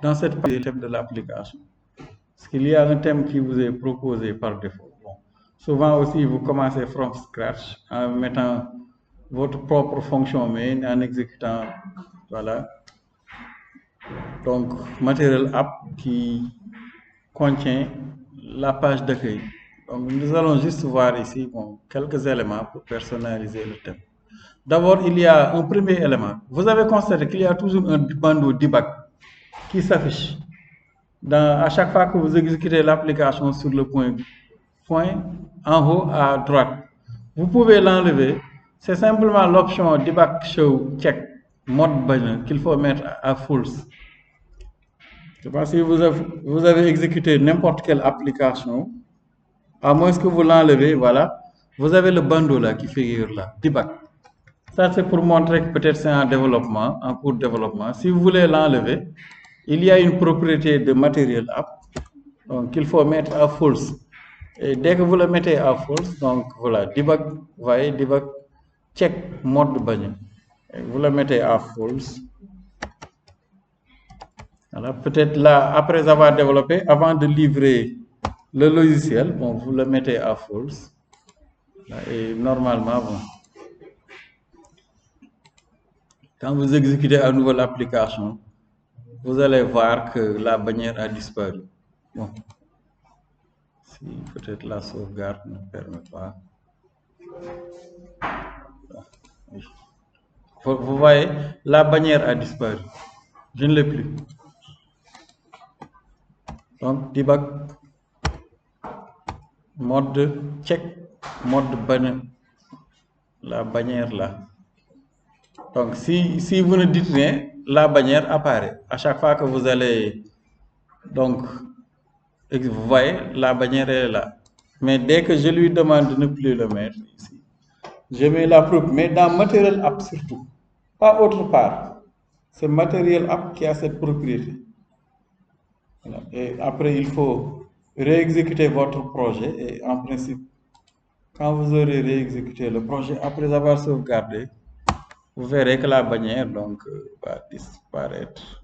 dans cette partie des thèmes de l'application. Parce qu'il y a un thème qui vous est proposé par défaut. Bon. Souvent aussi, vous commencez from scratch en mettant votre propre fonction main, en exécutant, voilà. Donc, matériel app qui contient la page d'accueil. Donc, nous allons juste voir ici bon, quelques éléments pour personnaliser le thème. D'abord, il y a un premier élément. Vous avez constaté qu'il y a toujours un bandeau debug qui s'affiche à chaque fois que vous exécutez l'application sur le point en haut à droite. Vous pouvez l'enlever. C'est simplement l'option debug show check mode banner qu'il faut mettre à false. Je pense que si vous avez exécuté n'importe quelle application, à moins que vous l'enlevez, voilà, vous avez le bandeau là qui figure là, debug. Ça, c'est pour montrer que peut-être c'est en développement, en cours de développement. Si vous voulez l'enlever, il y a une propriété de matériel app, donc qu'il faut mettre à false. Et dès que vous le mettez à false, donc voilà, debug, vous voyez, debug, check mode banner. Vous le mettez à false. Voilà, peut-être là, après avoir développé, avant de livrer le logiciel, bon, vous le mettez à false. Et normalement, bon, quand vous exécutez à nouveau l'application, vous allez voir que la bannière a disparu. Bon. Si peut-être la sauvegarde ne permet pas. Oui. Vous voyez, la bannière a disparu. Je ne l'ai plus. Donc, debug, mode check, mode bannière. La bannière là. Donc, si vous ne dites rien, la bannière apparaît. À chaque fois que vous allez, donc, vous voyez, la bannière est là. Mais dès que je lui demande de ne plus le mettre ici, je mets la preuve, mais dans matériel app surtout, pas autre part. C'est matériel app qui a cette propriété. Voilà. Et après, il faut réexécuter votre projet et en principe, quand vous aurez réexécuté le projet, après avoir sauvegardé, vous verrez que la bannière donc, va disparaître.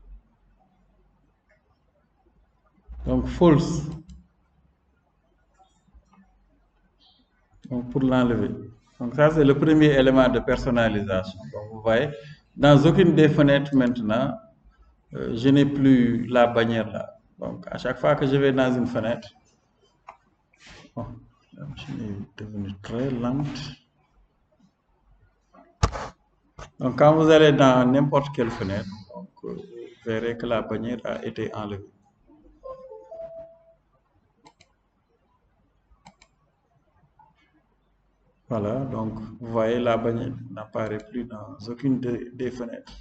Donc, false. Donc, pour l'enlever. Donc, ça, c'est le premier élément de personnalisation. Donc, vous voyez, dans aucune des fenêtres maintenant, je n'ai plus la bannière là. Donc, à chaque fois que je vais dans une fenêtre, oh, la machine est devenue très lente. Donc, quand vous allez dans n'importe quelle fenêtre, donc, vous verrez que la bannière a été enlevée. Voilà, donc vous voyez la bannière n'apparaît plus dans aucune des fenêtres.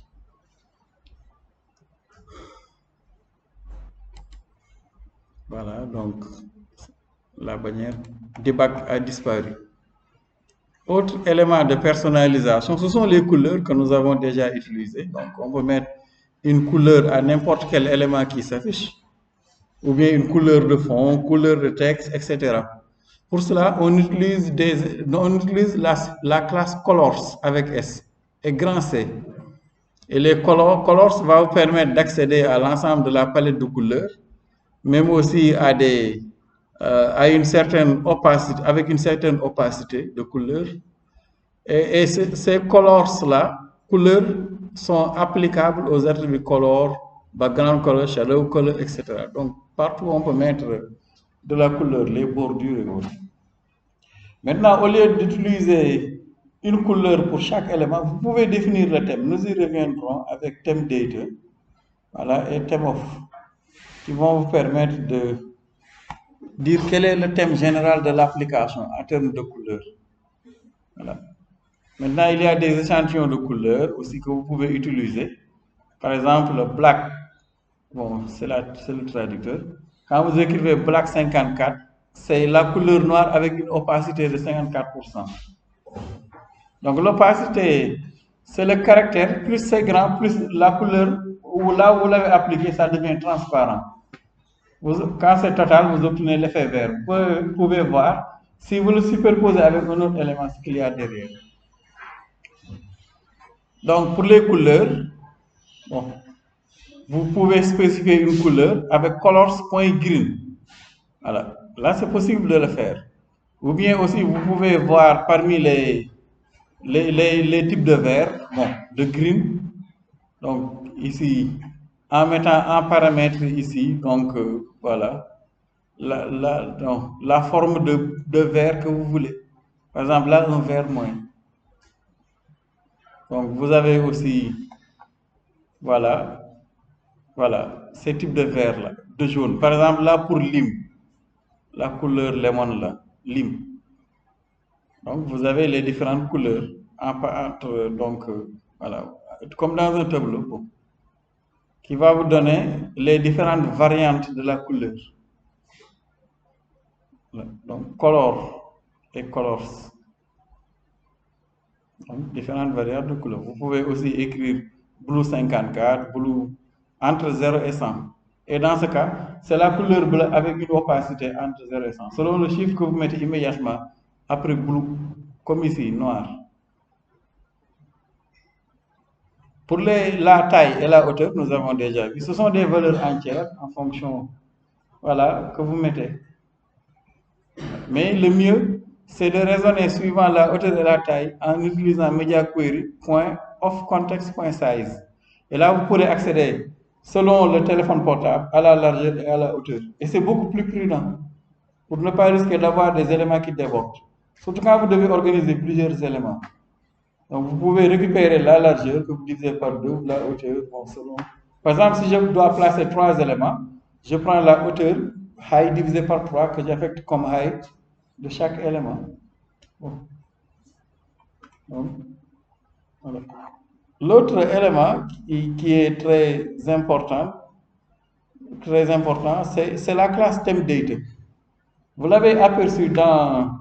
Voilà, donc la bannière debug a disparu. Autre élément de personnalisation, ce sont les couleurs que nous avons déjà utilisées. Donc, on peut mettre une couleur à n'importe quel élément qui s'affiche, ou bien une couleur de fond, couleur de texte, etc. Pour cela, on utilise la classe colors avec S et grand C. Et les colors va vous permettre d'accéder à l'ensemble de la palette de couleurs, même aussi à une certaine opacité, avec une certaine opacité de couleurs. Et ces colors-là, couleurs, sont applicables aux attributs color, background color, shadow color, etc. Donc, partout on peut mettre de la couleur, les bordures et autres. Maintenant, au lieu d'utiliser une couleur pour chaque élément, vous pouvez définir le thème. Nous y reviendrons avec thème data, voilà, et thème of, qui vont vous permettre de dire quel est le thème général de l'application en termes de couleurs. Voilà. Maintenant, il y a des échantillons de couleurs aussi que vous pouvez utiliser. Par exemple, le black, bon, c'est le traducteur. Quand vous écrivez black 54, c'est la couleur noire avec une opacité de 54%. Donc, l'opacité, c'est le caractère, plus c'est grand, plus la couleur, ou là où vous l'avez appliqué, ça devient transparent. Quand c'est total, vous obtenez l'effet vert. Vous pouvez voir, si vous le superposez avec un autre élément, ce qu'il y a derrière. Donc, pour les couleurs, bon, vous pouvez spécifier une couleur avec colors.green. Voilà, là c'est possible de le faire. Ou bien aussi, vous pouvez voir parmi les types de vert, bon, de green. Donc ici, en mettant en paramètre ici, donc voilà, donc, la forme de vert que vous voulez. Par exemple, là, un vert moins. Donc vous avez aussi, voilà, voilà, ces types de vert là, de jaune. Par exemple, là pour lime, la couleur lemon là, lime. Donc vous avez les différentes couleurs entre, donc voilà, comme dans un tableau qui va vous donner les différentes variantes de la couleur. Donc color et colors. Donc différentes variantes de couleurs. Vous pouvez aussi écrire blue 54, blue entre 0 et 100. Et dans ce cas, c'est la couleur bleue avec une opacité entre 0 et 100. Selon le chiffre que vous mettez immédiatement après blue, comme ici, noir. Pour la taille et la hauteur, nous avons déjà vu. Ce sont des valeurs entières en fonction, voilà, que vous mettez. Mais le mieux, c'est de raisonner suivant la hauteur et la taille en utilisant MediaQuery.ofContext.size. Et là, vous pourrez accéder selon le téléphone portable à la largeur et à la hauteur. Et c'est beaucoup plus prudent pour ne pas risquer d'avoir des éléments qui débordent. Surtout quand vous devez organiser plusieurs éléments. Donc, vous pouvez récupérer la largeur que vous divisez par 2 ou la hauteur. Bon, selon... Par exemple, si je dois placer 3 éléments, je prends la hauteur height divisé par 3 que j'affecte comme height de chaque élément. Bon. Donc, voilà. L'autre élément qui est très important, c'est la classe ThemeData. Vous l'avez aperçu dans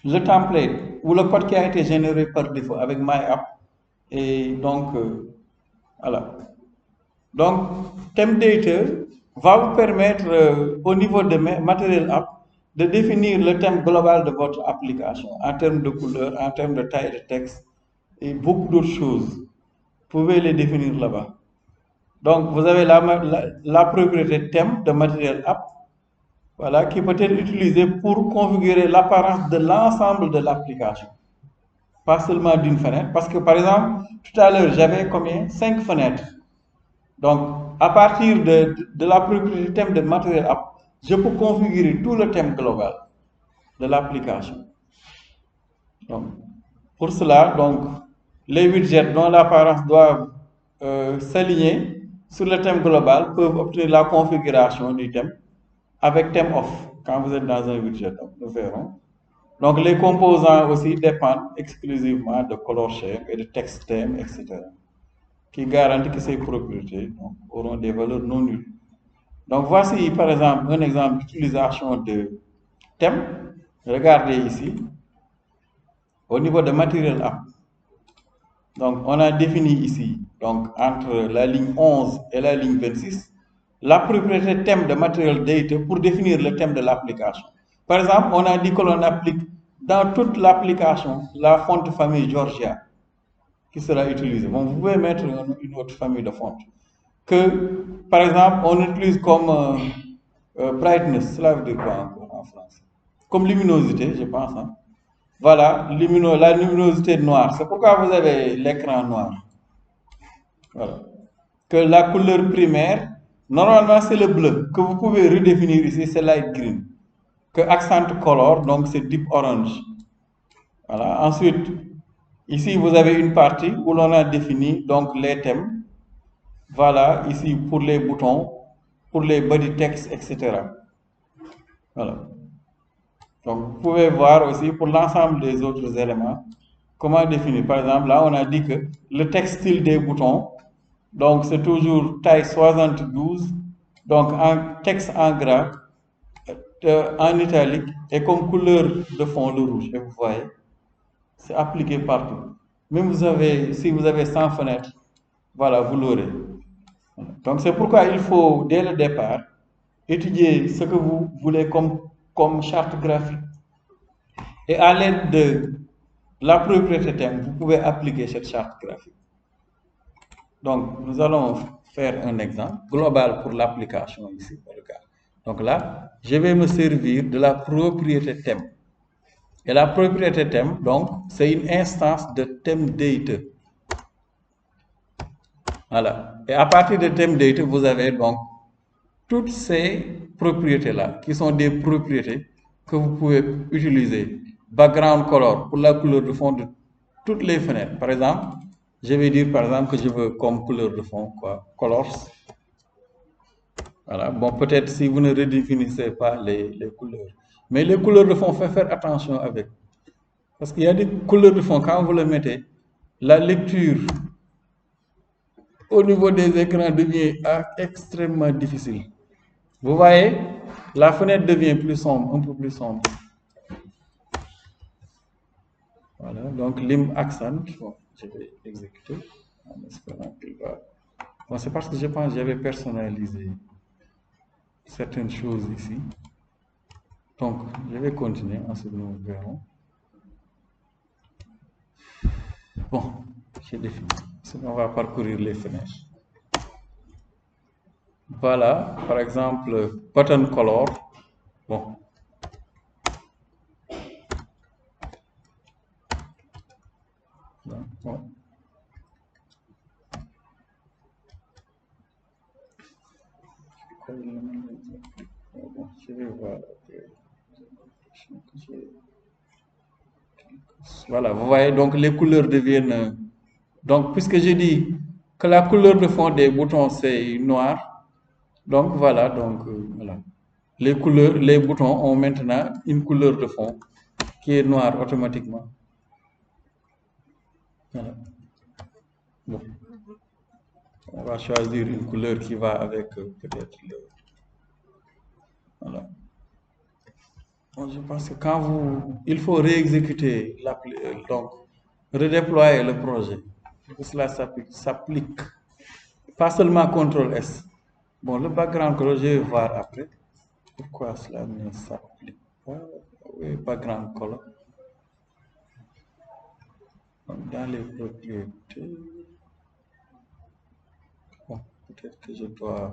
le template ou le code qui a été généré par défaut avec MyApp. Et donc, voilà. Donc, ThemeData va vous permettre, au niveau de Material App, de définir le thème global de votre application en termes de couleur, en termes de taille de texte et beaucoup d'autres choses. Vous pouvez les définir là-bas. Donc, vous avez la propriété thème de Material App, voilà, qui peut être utilisée pour configurer l'apparence de l'ensemble de l'application. Pas seulement d'une fenêtre, parce que par exemple, tout à l'heure, j'avais combien? 5 fenêtres. Donc, à partir de la propriété thème de Material App, je peux configurer tout le thème global de l'application. Donc, pour cela, donc, les widgets dont l'apparence doit s'aligner sur le thème global peuvent obtenir la configuration du thème avec thème off quand vous êtes dans un widget. Donc, nous verrons. Donc, les composants aussi dépendent exclusivement de color shape et de text thème, etc., qui garantit que ces propriétés auront des valeurs non nulles. Donc, voici par exemple un exemple d'utilisation de thème. Regardez ici, au niveau de Material App. Donc, on a défini ici, donc entre la ligne 11 et la ligne 26, la propriété thème de Material Data pour définir le thème de l'application. Par exemple, on a dit que l'on applique dans toute l'application la fonte famille Georgia qui sera utilisée. Bon, vous pouvez mettre une autre famille de fonte. Que, par exemple, on utilise comme brightness, cela veut dire quoi encore en français? Comme luminosité, je pense. Hein? Voilà, la luminosité noire. C'est pourquoi vous avez l'écran noir. Voilà. Que la couleur primaire, normalement c'est le bleu, que vous pouvez redéfinir ici, c'est light green. Que accent color, donc c'est deep orange. Voilà. Ensuite, ici vous avez une partie où l'on a défini donc les thèmes. Voilà, ici pour les boutons, pour les body text, etc. Voilà. Donc, vous pouvez voir aussi pour l'ensemble des autres éléments comment définir. Par exemple, là, on a dit que le textile des boutons, donc c'est toujours taille 72, donc en texte en gras, en italique, et comme couleur de fond le rouge. Et vous voyez, c'est appliqué partout. Même si vous avez 100 fenêtres, voilà, vous l'aurez. Donc, c'est pourquoi il faut, dès le départ, étudier ce que vous voulez comme charte graphique. Et à l'aide de la propriété thème, vous pouvez appliquer cette charte graphique. Donc, nous allons faire un exemple global pour l'application ici. Donc là, je vais me servir de la propriété thème. Et la propriété thème, donc, c'est une instance de thème data. Voilà. Et à partir de thème data, vous avez donc toutes ces propriétés-là, qui sont des propriétés que vous pouvez utiliser. Background color, pour la couleur de fond de toutes les fenêtres. Par exemple, je vais dire par exemple que je veux comme couleur de fond, quoi, colors. Voilà. Bon, peut-être si vous ne redéfinissez pas les couleurs. Mais les couleurs de fond, faites faire attention avec. Parce qu'il y a des couleurs de fond, quand vous le mettez, la lecture au niveau des écrans devient extrêmement difficile. Vous voyez, la fenêtre devient plus sombre, un peu plus sombre. Voilà, donc lim accent, bon, je vais exécuter en espérant qu'il va. Bon, c'est parce que je pense que j'avais personnalisé certaines choses ici. Donc, je vais continuer, ensuite nous verrons. Bon, j'ai défini. On va parcourir les fenêtres. Voilà, par exemple, button color. Bon. Bon. Bon, je vais voir. Voilà, vous voyez, donc les couleurs deviennent. Donc, puisque j'ai dit que la couleur de fond des boutons c'est noir, donc voilà, voilà. Les couleurs, les boutons ont maintenant une couleur de fond qui est noire automatiquement. Voilà. Bon. On va choisir une couleur qui va avec peut-être le. Voilà. Bon, je pense que quand il faut réexécuter donc redéployer le projet. Que cela s'applique. Pas seulement CTRL S. Bon, le background color, je vais voir après. Pourquoi cela ne s'applique pas? Oui, background color. Donc, dans les propriétés. Bon, peut-être que je dois.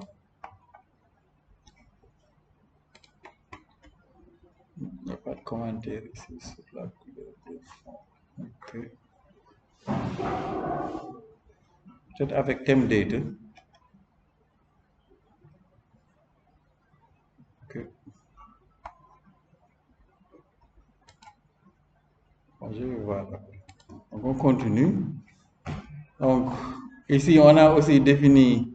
Il n'y a pas de commentaire ici sur la couleur de fond. Ok. Peut-être avec thème data. Ok. Bon, je vais voir après. Donc, on continue. Donc, ici, on a aussi défini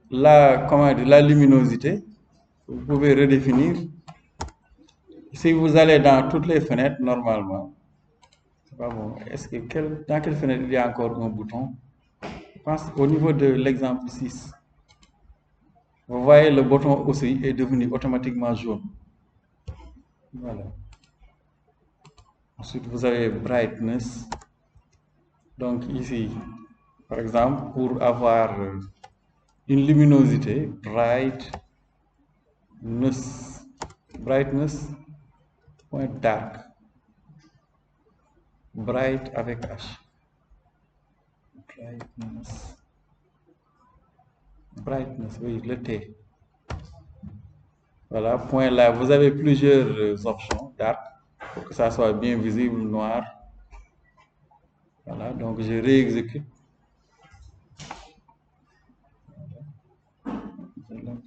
la luminosité. Vous pouvez redéfinir. Si vous allez dans toutes les fenêtres, normalement, c'est pas bon. Est-ce que dans quelle fenêtre il y a encore un bouton? Je pense au niveau de l'exemple 6. Vous voyez, le bouton aussi est devenu automatiquement jaune. Voilà. Ensuite, vous avez brightness. Donc ici, par exemple, pour avoir une luminosité, brightness, point dark, bright avec H. Brightness, oui, le T. Voilà, point là, vous avez plusieurs options, dark, pour que ça soit bien visible, noir. Voilà, donc je réexécute.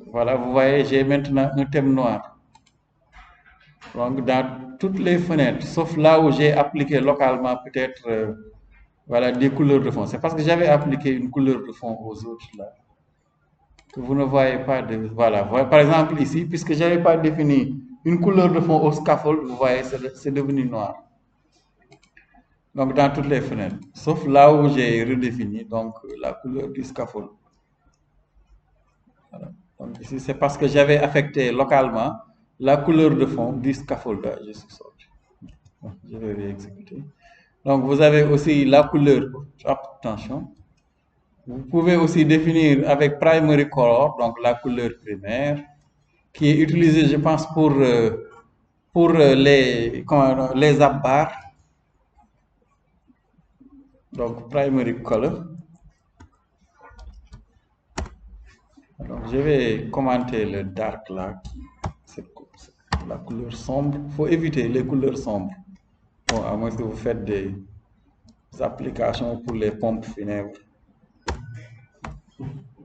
Voilà, vous voyez, j'ai maintenant un thème noir. Donc, dans toutes les fenêtres, sauf là où j'ai appliqué localement peut-être voilà, des couleurs de fond. C'est parce que j'avais appliqué une couleur de fond aux autres là. Que vous ne voyez pas de. Voilà, par exemple ici, puisque je n'avais pas défini une couleur de fond au scaffold, vous voyez, c'est devenu noir. Donc, dans toutes les fenêtres, sauf là où j'ai redéfini donc la couleur du scaffold. Voilà. Donc, ici, c'est parce que j'avais affecté localement la couleur de fond du scaffold. Je suis sorti. Bon, je vais réexécuter. Donc, vous avez aussi la couleur. Attention. Vous pouvez aussi définir avec primary color, donc la couleur primaire, qui est utilisée, je pense, pour les app-bars. Donc, primary color. Donc, je vais commenter le dark là, c'est la couleur sombre. Il faut éviter les couleurs sombres. Bon, à moins que vous faites des applications pour les pompes funèbres.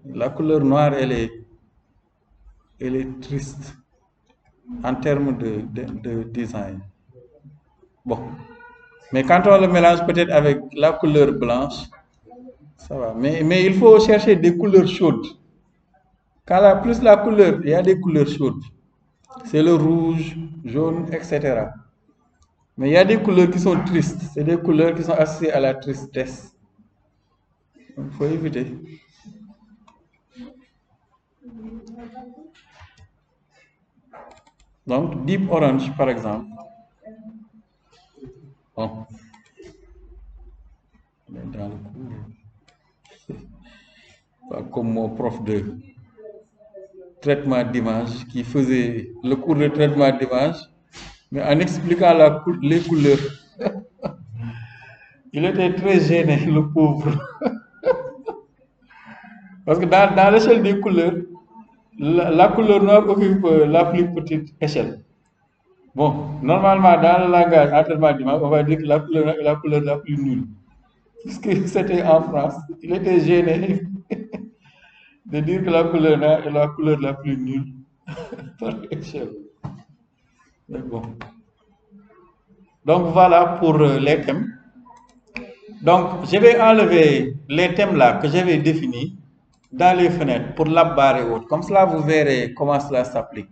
La couleur noire, elle est triste en termes de design. Bon, mais quand on le mélange peut-être avec la couleur blanche, ça va. Mais il faut chercher des couleurs chaudes. Plus la couleur, il y a des couleurs chaudes. C'est le rouge, jaune, etc. Mais il y a des couleurs qui sont tristes. C'est des couleurs qui sont associées à la tristesse. Il faut éviter. Donc, deep orange, par exemple. Bon. Dans le cours, pas comme mon prof de traitement d'image qui faisait le cours de traitement d'image, mais en expliquant les couleurs. Il était très gêné, le pauvre. Parce que dans l'échelle des couleurs, la couleur noire occupe la plus petite échelle. Bon, normalement, dans le langage en traitement d'image, on va dire que la couleur noire est la couleur la plus nulle. Puisque c'était en France, il était gêné de dire que la couleur noire est la couleur la plus nulle par échelle. Mais bon. Donc voilà pour les thèmes. Donc je vais enlever les thèmes là que j'avais définis dans les fenêtres pour la barre et autres. Comme cela, vous verrez comment cela s'applique.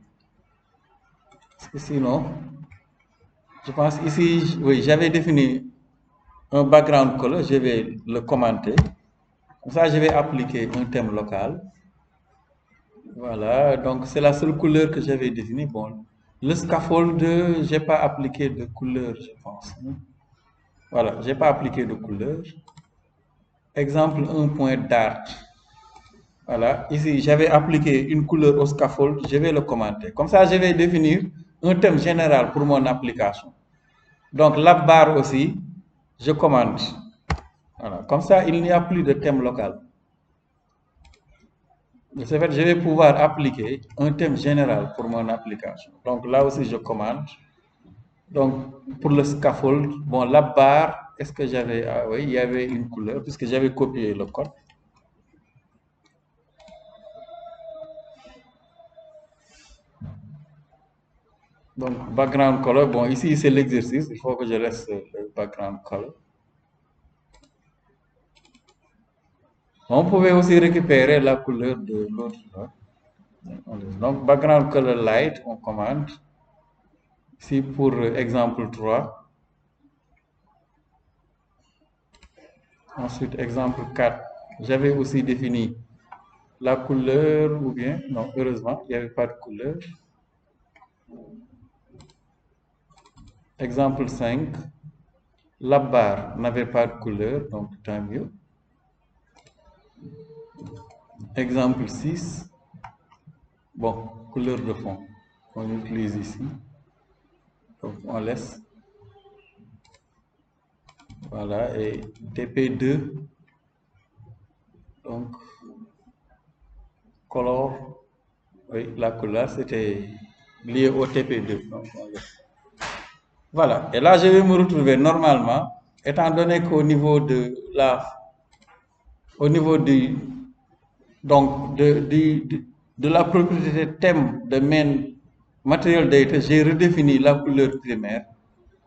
Parce que sinon, je pense ici, oui, j'avais défini un background color, je vais le commenter. Comme ça, je vais appliquer un thème local. Voilà, donc c'est la seule couleur que j'avais définie. Bon, le scaffold, je n'ai pas appliqué de couleur, je pense. Voilà, je n'ai pas appliqué de couleur. Exemple 1.dart. Voilà, ici j'avais appliqué une couleur au scaffold, je vais le commenter. Comme ça, je vais définir un thème général pour mon application. Donc la barre aussi, je commente. Voilà, comme ça, il n'y a plus de thème local. De ce fait, je vais pouvoir appliquer un thème général pour mon application. Donc là aussi, je commente. Donc pour le scaffold, bon, la barre, est-ce que j'avais, ah oui, il y avait une couleur puisque j'avais copié le code. Donc background color, bon, ici c'est l'exercice, il faut que je laisse le background color. On pouvait aussi récupérer la couleur de l'autre. Donc background color light, on commande. Ici pour exemple 3. Ensuite, exemple 4. J'avais aussi défini la couleur, ou bien, non, heureusement, il n'y avait pas de couleur. Exemple 5. La barre n'avait pas de couleur, donc tant mieux. Exemple 6. Bon, couleur de fond. On utilise ici. Donc on laisse. Voilà, et TP2. Donc, color. Oui, la couleur, c'était lié au TP2. Donc, on laisse. Voilà, et là je vais me retrouver normalement, étant donné qu'au niveau de donc de la propriété thème de main material data, j'ai redéfini la couleur primaire.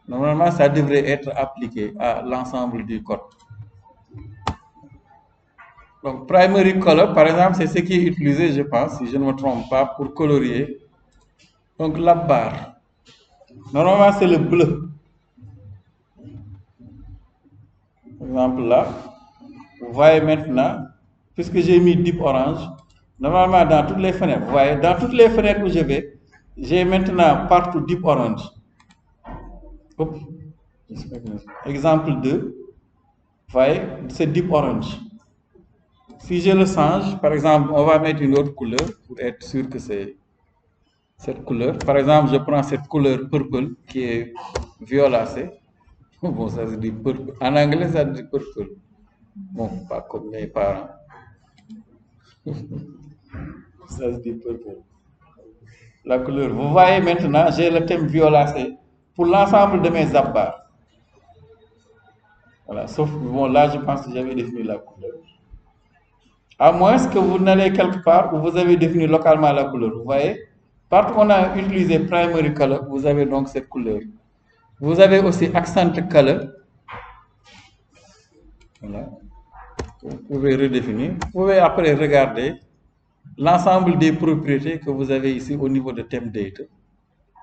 Normalement, ça devrait être appliqué à l'ensemble du code. Donc, primary color, par exemple, c'est ce qui est utilisé, je pense, si je ne me trompe pas, pour colorier. Donc, la barre. Normalement, c'est le bleu. Par exemple, là, vous voyez maintenant, puisque j'ai mis deep orange, normalement, dans toutes les fenêtres, vous voyez, dans toutes les fenêtres où je vais, j'ai maintenant partout deep orange. Hop. Exemple 2, vous voyez, c'est deep orange. Si je le change, par exemple, on va mettre une autre couleur pour être sûr que c'est cette couleur. Par exemple, je prends cette couleur purple qui est violacée. Bon, ça se dit purple. En anglais, ça se dit purple. Bon, pas comme mes parents. Ça se dit purple. La couleur. Vous voyez maintenant, j'ai le thème violacé pour l'ensemble de mes abbats. Voilà, sauf, bon, là, je pense que j'avais défini la couleur. À moins que vous n'allez quelque part où vous avez défini localement la couleur. Vous voyez, partout où on a utilisé primary color, vous avez donc cette couleur. Vous avez aussi accent color. Voilà. Vous pouvez redéfinir. Vous pouvez après regarder l'ensemble des propriétés que vous avez ici au niveau de thème data.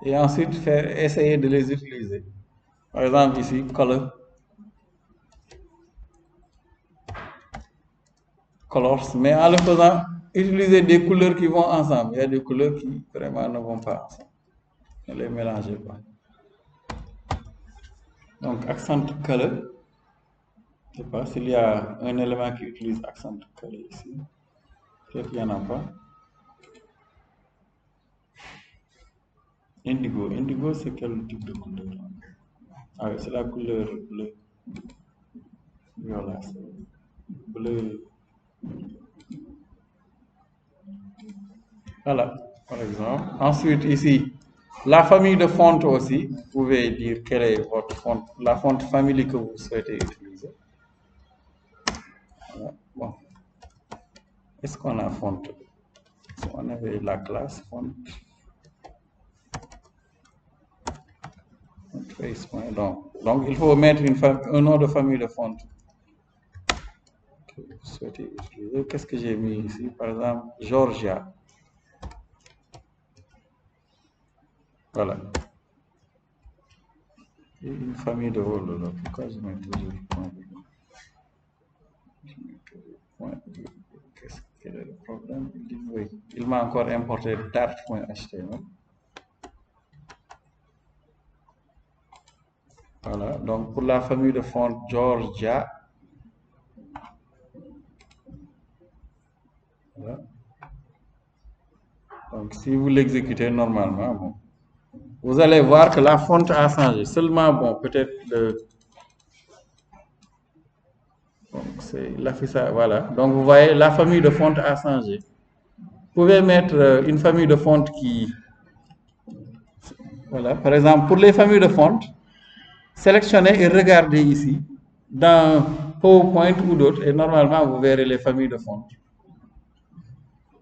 Et ensuite essayer de les utiliser. Par exemple, ici, color. Colors, mais en le faisant, utiliser des couleurs qui vont ensemble. Il y a des couleurs qui vraiment ne vont pas ensemble. Ne les mélangez pas. Donc, accent color. Je ne sais pas s'il y a un élément qui utilise accent color ici. Peut-être qu'il n'y en a pas. Indigo. Indigo, c'est quel type de couleur? Ah oui, c'est la couleur bleue. Violet. Bleu. Voilà, par exemple. Ensuite, ici, la famille de fonte aussi. Vous pouvez dire quelle est votre fonte, la fonte famille que vous souhaitez utiliser. Voilà. Bon. Est-ce qu'on a fonte? On avait la classe fonte. Donc, il faut mettre un nom de famille de fonte que vous souhaitez utiliser. Qu'est-ce que j'ai mis ici? Par exemple, Georgia. Voilà. Et une famille de rôle. Pourquoi je mets toujours point? Quel est le problème? Oui, il m'a encore importé dart.html. Voilà, donc pour la famille de fonte Georgia. Voilà. Donc si vous l'exécutez normalement, bon, vous allez voir que la fonte a changé. Seulement, bon, peut-être donc c'est l'affichage, voilà. Donc vous voyez, la famille de fonte a changé. Vous pouvez mettre une famille de fonte qui... Voilà, par exemple, pour les familles de fonte, sélectionnez et regardez ici, dans PowerPoint ou d'autres, et normalement, vous verrez les familles de fonte.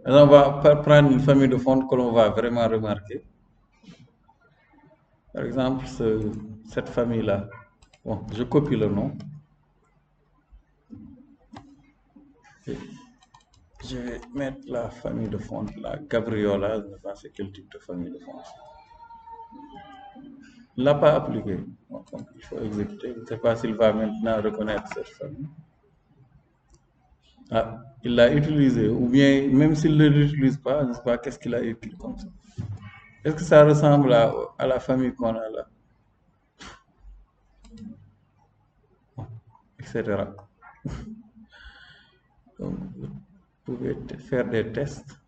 Alors, on va prendre une famille de fonte que l'on va vraiment remarquer. Par exemple, cette famille-là. Bon, je copie le nom. Et je vais mettre la famille de fonte là. Gabriola, je ne sais pas c'est quel type de famille de fonte. Il ne l'a pas appliqué. Donc, il faut exécuter. Je ne sais pas s'il va maintenant reconnaître cette famille. Ah, il l'a utilisé. Ou bien, même s'il ne l'utilise pas, je ne sais pas qu'est-ce qu'il a écrit comme ça. Est-ce que ça ressemble à la famille qu'on a là? Etc. Donc, vous pouvez faire des tests.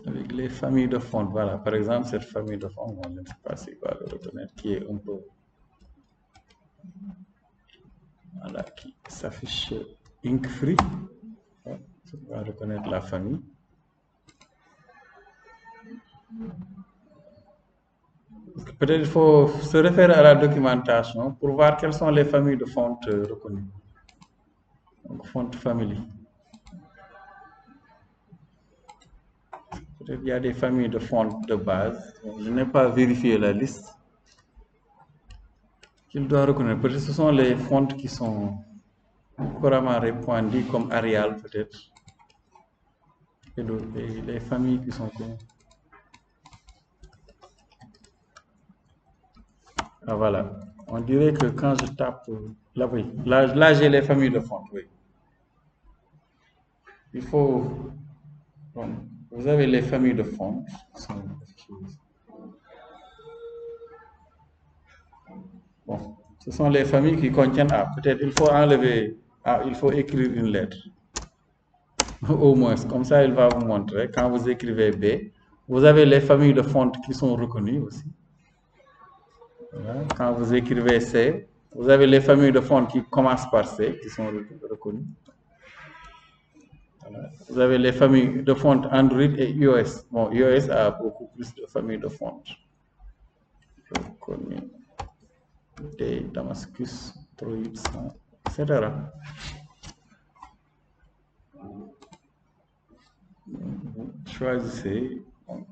Avec les familles de fonte, voilà. Par exemple, cette famille de fonte, je ne sais pas s'il va le reconnaître, qui est un peu... Voilà, qui s'affiche ink free. On va reconnaître la famille. Peut-être il faut se référer à la documentation pour voir quelles sont les familles de fonte reconnues. Donc, fonte family. Peut-être qu'il y a des familles de fonte de base. Je n'ai pas vérifié la liste. Qu'il doit reconnaître. Peut-être que ce sont les fontes qui sont couramment répandues, comme Arial, peut-être. Et les familles qui sont connues. Ah, voilà. On dirait que quand je tape... Là, oui. Là j'ai les familles de fonte, oui. Il faut... Bon, vous avez les familles de fonte. Bon, ce sont les familles qui contiennent A. Peut-être il faut enlever A, il faut écrire une lettre. Au moins, comme ça, il va vous montrer. Quand vous écrivez B, vous avez les familles de fonte qui sont reconnues aussi. Voilà. Quand vous écrivez C, vous avez les familles de fonte qui commencent par C, qui sont reconnues. Voilà. Vous avez les familles de fontes Android et iOS. Bon, iOS a beaucoup plus de familles de fontes. Je connais des Damascus, Droid, etc. Vous choisissez, vous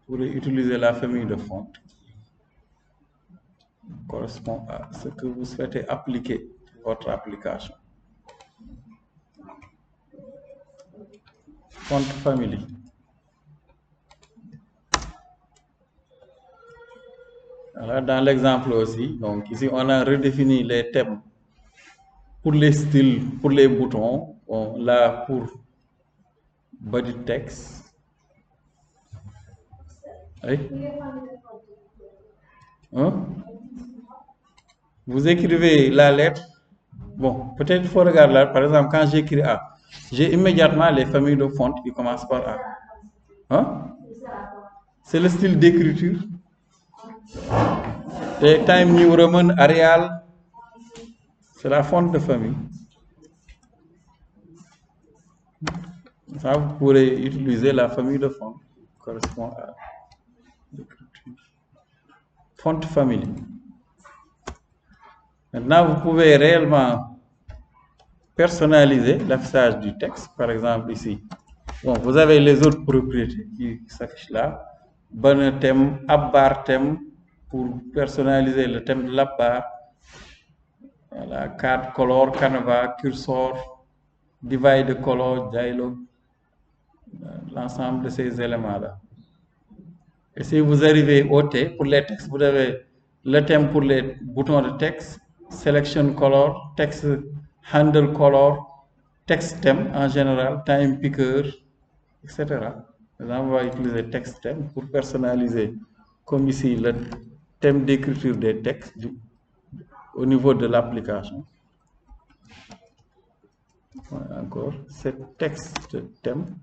pourrez utiliser la famille de fontes qui correspond à ce que vous souhaitez appliquer pour votre application. Font family. Voilà, dans l'exemple aussi, donc ici on a redéfini les thèmes pour les styles, pour les boutons, bon, là pour body text. Oui. Hein? Vous écrivez la lettre. Bon, peut-être il faut regarder là. Par exemple, quand j'écris A, j'ai immédiatement les familles de fontes qui commencent par A. Hein? C'est le style d'écriture. Et Time New Roman, Arial, c'est la fonte de famille. Ça, vous pourrez utiliser la famille de fonte qui correspond à l'écriture. Fonte family. Maintenant, vous pouvez réellement personnaliser l'affichage du texte. Par exemple, ici, bon, vous avez les autres propriétés qui s'affichent là. Banner thème, abbar thème pour personnaliser le thème de l'abbar. Voilà, card color, canevas, cursor, divide color, dialogue, l'ensemble de ces éléments-là. Et si vous arrivez au T, pour les textes, vous avez le thème pour les boutons de texte, selection color, text handle color, text thème en général, time picker, etc. Là, on va utiliser text thème pour personnaliser, comme ici, le thème d'écriture des textes au niveau de l'application. Encore, c'est texte thème.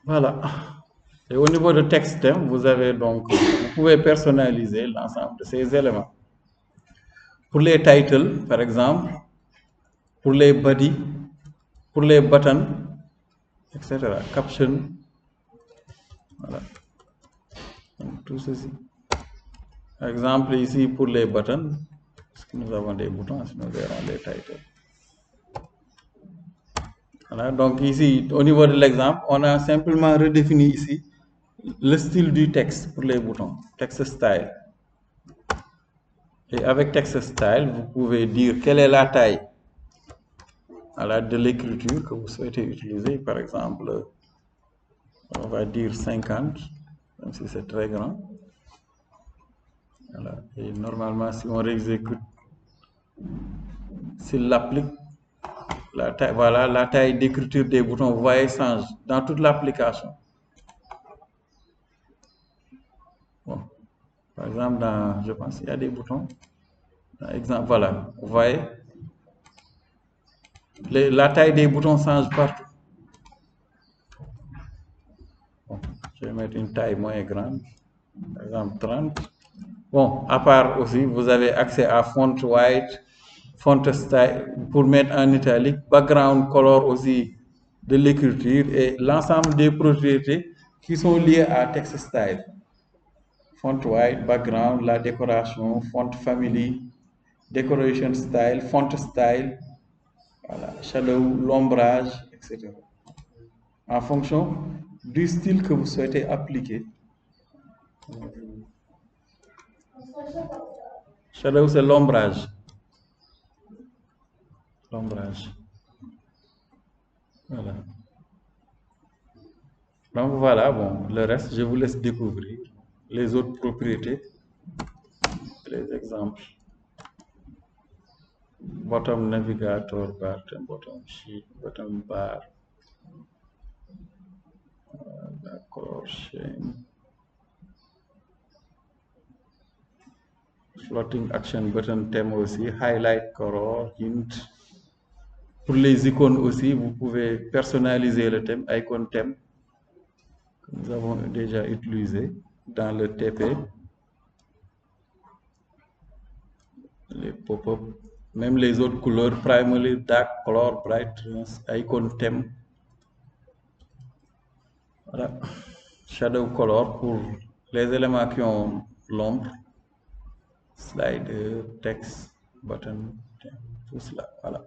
Voilà. Et au niveau de texte thème, vous avez donc, vous pouvez personnaliser l'ensemble de ces éléments. Pour les titles, par exemple, pour les body, pour les buttons, etc. Caption. Voilà. Donc, tout ceci. Par exemple, ici, pour les buttons, parce que nous avons des boutons, nous verrons les titles. Voilà. Donc, ici, au niveau de l'exemple, on a simplement redéfini ici le style du texte pour les boutons, text style. Et avec text style, vous pouvez dire quelle est la taille de l'écriture que vous souhaitez utiliser. Par exemple, on va dire 50, même si c'est très grand. Voilà. Et normalement, si on exécute, s'il l'applique, la taille, voilà, la taille d'écriture des boutons, vous voyez, change dans toute l'application. Bon. Par exemple, je pense qu'il y a des boutons. Par exemple, voilà, vous voyez, la taille des boutons change partout. Bon, je vais mettre une taille moins grande, par exemple 30. Bon, à part aussi, vous avez accès à font white, font style pour mettre en italique, background color aussi de l'écriture et l'ensemble des propriétés qui sont liées à text style. Font white, background, la décoration, font family, decoration style, font style, voilà, shadow, l'ombrage, etc. En fonction du style que vous souhaitez appliquer. Shadow, c'est l'ombrage. L'ombrage. Voilà. Donc voilà, bon, le reste, je vous laisse découvrir les autres propriétés, les exemples. Bottom navigator bar, bottom sheet, bottom bar. D'accord, floating action button thème aussi, highlight color, hint. Pour les icônes aussi, vous pouvez personnaliser le thème, icône thème, que nous avons déjà utilisé dans le TP. Les pop-up, Même les autres couleurs, primary, dark color, bright, icon, thème. Voilà. Shadow color pour les éléments qui ont l'ombre. Slide, text, button, tout cela. Voilà.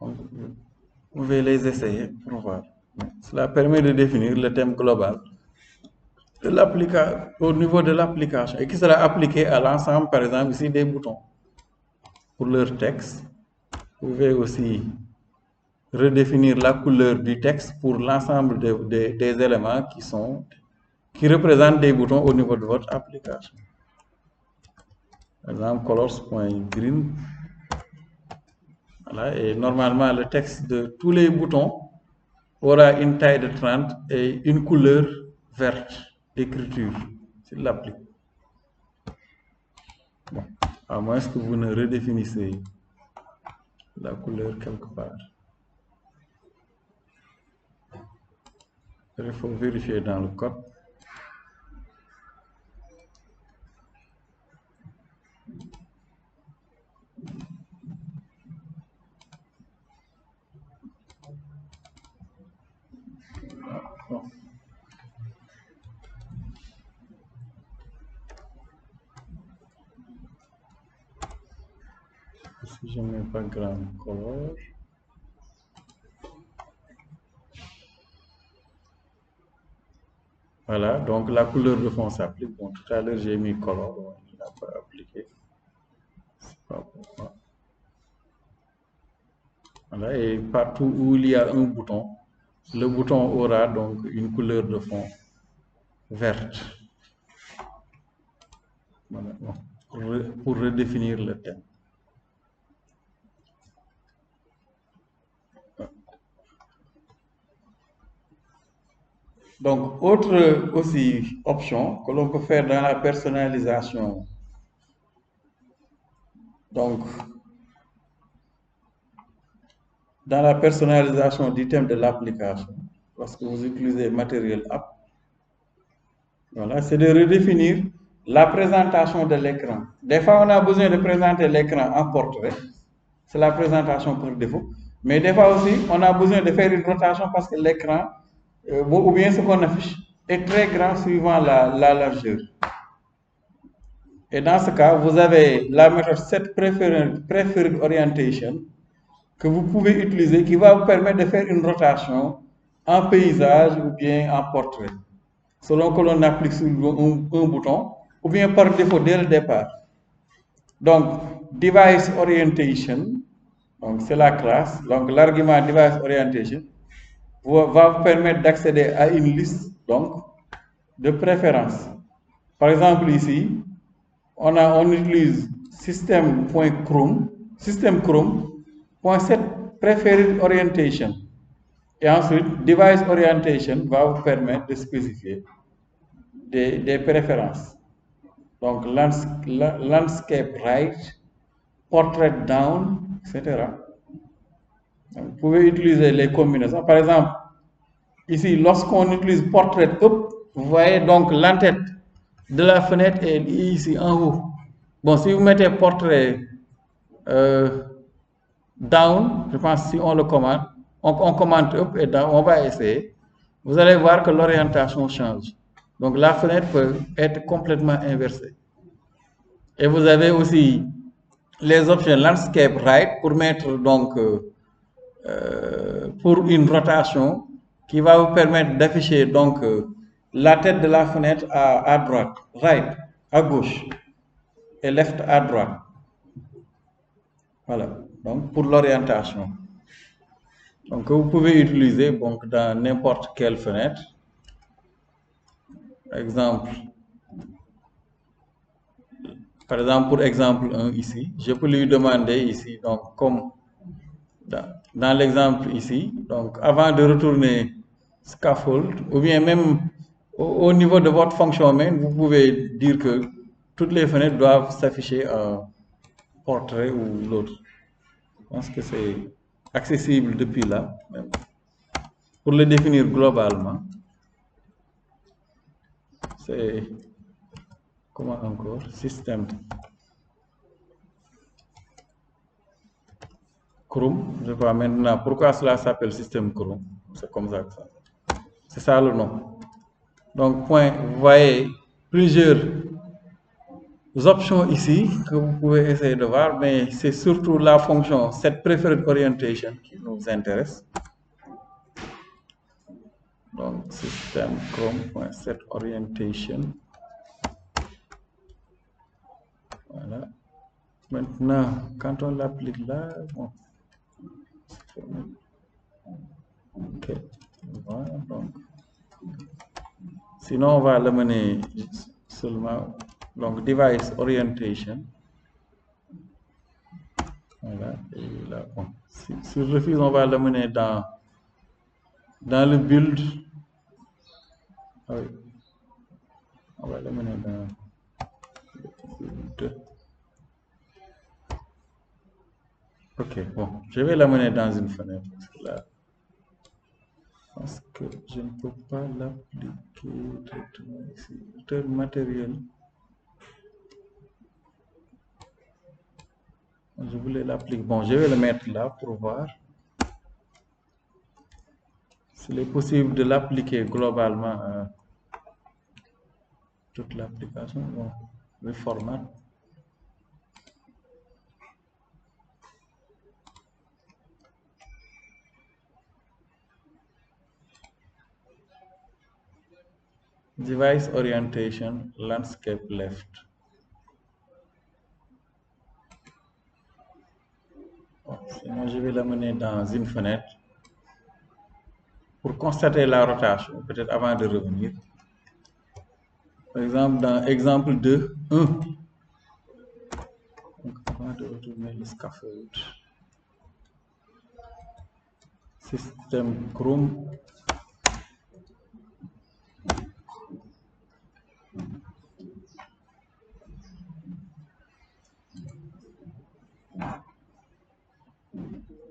Vous pouvez les essayer pour voir. Cela permet de définir le thème global au niveau de l'application et qui sera appliqué à l'ensemble, par exemple, ici des boutons. Pour leur texte, vous pouvez aussi redéfinir la couleur du texte pour l'ensemble des éléments qui représentent des boutons au niveau de votre application. Par exemple, colors.green. Voilà, et normalement, le texte de tous les boutons aura une taille de 30 et une couleur verte d'écriture s'il l'applique. Bon, à moins que vous ne redéfinissez la couleur quelque part. Il faut vérifier dans le code. Bon. Si je ne mets pas grand color. Voilà, donc la couleur de fond s'applique. Bon, tout à l'heure j'ai mis color, donc il n'a pas appliqué. C'est pas pourquoi. Voilà, et partout où il y a un bouton, le bouton aura donc une couleur de fond verte. Voilà, bon, pour redéfinir le thème. Donc, autre aussi option que l'on peut faire dans la personnalisation. Donc, dans la personnalisation du thème de l'application, lorsque vous utilisez Material App, voilà, c'est de redéfinir la présentation de l'écran. Des fois, on a besoin de présenter l'écran en portrait. C'est la présentation par défaut. Mais des fois aussi, on a besoin de faire une rotation parce que l'écran, ou bien ce qu'on affiche, est très grand suivant la largeur. Et dans ce cas, vous avez la méthode Set Preferred Orientation que vous pouvez utiliser qui va vous permettre de faire une rotation en paysage ou bien en portrait, selon que l'on applique sur un bouton ou bien par défaut dès le départ. Donc, Device Orientation, donc c'est la classe, donc l'argument Device Orientation va vous permettre d'accéder à une liste donc de préférences. Par exemple ici, on utilise system.chrome.set preferred orientation. Et ensuite, device orientation va vous permettre de spécifier des préférences. Donc, landscape right, portrait down, etc. Donc, vous pouvez utiliser les combinaisons. Par exemple, ici, lorsqu'on utilise portrait up, vous voyez donc l'entête de la fenêtre est ici en haut. Bon, si vous mettez portrait down, je pense que si on le commande, on commande up et down, on va essayer. Vous allez voir que l'orientation change. Donc la fenêtre peut être complètement inversée. Et vous avez aussi les options landscape right pour mettre donc pour une rotation qui va vous permettre d'afficher donc la tête de la fenêtre à droite, right à gauche et left à droite. Voilà, donc pour l'orientation. Donc vous pouvez utiliser donc, dans n'importe quelle fenêtre. Par exemple, pour exemple 1 ici, je peux lui demander ici, donc comme dans l'exemple ici, donc avant de retourner scaffold, ou bien même au niveau de votre fonction main, vous pouvez dire que toutes les fenêtres doivent s'afficher en portrait ou l'autre. Je pense que c'est accessible depuis là, même. Pour le définir globalement, c'est Comment encore? Système Chrome. Je vois maintenant pourquoi cela s'appelle système Chrome. C'est comme ça que ça. C'est ça le nom. Donc, point, vous voyez plusieurs options ici que vous pouvez essayer de voir, mais c'est surtout la fonction set preferred orientation qui nous intéresse. Donc, système Chrome.set orientation. Voilà. Maintenant, quand on l'applique là, bon. Ok. Voilà, donc. Sinon, on va l'amener seulement. Donc, device orientation. Voilà. Et là, bon. Si je refuse, on va l'amener dans le build. Ah oui. On va l'amener dans le build. Ok, bon. Je vais l'amener dans une fenêtre. Parce que je ne peux pas l'appliquer directement ici. Tel matériel. Je voulais l'appliquer. Bon, je vais le mettre là pour voir s'il est possible de l'appliquer globalement à toute l'application. Bon, le format. Device orientation, landscape left. Bon, sinon, je vais l'amener dans une fenêtre pour constater la rotation, peut-être avant de revenir. Par exemple, dans exemple 2, 1. Donc, avant de retourner le scaffold. Système Chrome.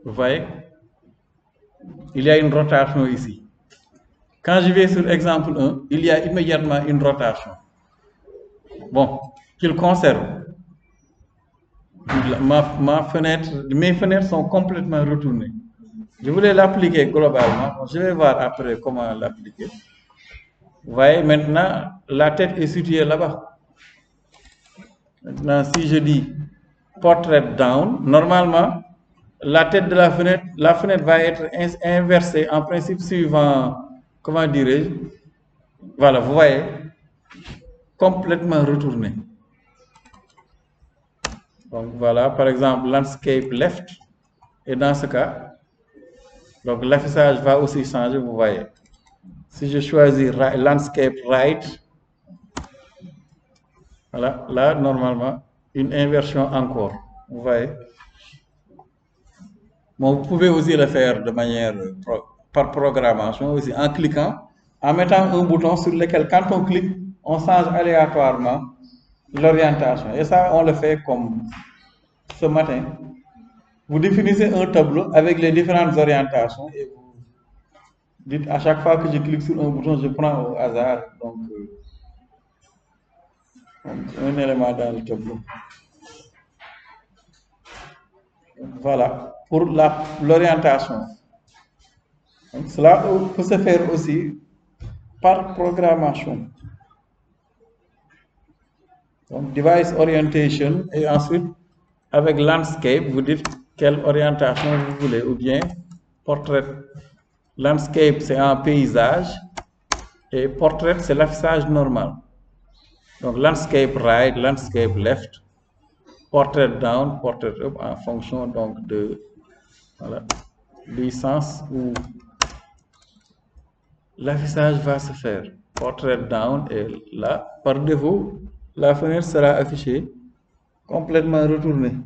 Vous voyez, il y a une rotation ici. Quand je vais sur exemple 1, il y a immédiatement une rotation. Bon, qu'il conserve. Mes fenêtres sont complètement retournées. Je voulais l'appliquer globalement. Je vais voir après comment l'appliquer. Vous voyez, maintenant, la tête est située là-bas. Maintenant, si je dis portrait down, normalement, la tête de la fenêtre va être inversée en principe suivant, comment dirais-je, voilà, vous voyez, complètement retournée. Donc voilà, par exemple, landscape left, et dans ce cas, donc l'affichage va aussi changer, vous voyez. Si je choisis landscape right, voilà, là, normalement, une inversion encore, vous voyez. Bon, vous pouvez aussi le faire de manière par programmation, aussi en cliquant, en mettant un bouton sur lequel, quand on clique, on change aléatoirement l'orientation. Et ça, on le fait comme ce matin. Vous définissez un tableau avec les différentes orientations et vous dites à chaque fois que je clique sur un bouton, je prends au hasard donc un élément dans le tableau. Voilà, pour l'orientation. Cela peut se faire aussi par programmation. Donc, device orientation et ensuite, avec landscape, vous dites quelle orientation vous voulez, ou bien portrait. Landscape, c'est un paysage et portrait, c'est l'affichage normal. Donc, landscape right, landscape left, portrait down, portrait up, en fonction donc de voilà, du sens où l'affichage va se faire. Portrait down et là, par défaut, la fenêtre sera affichée complètement retournée.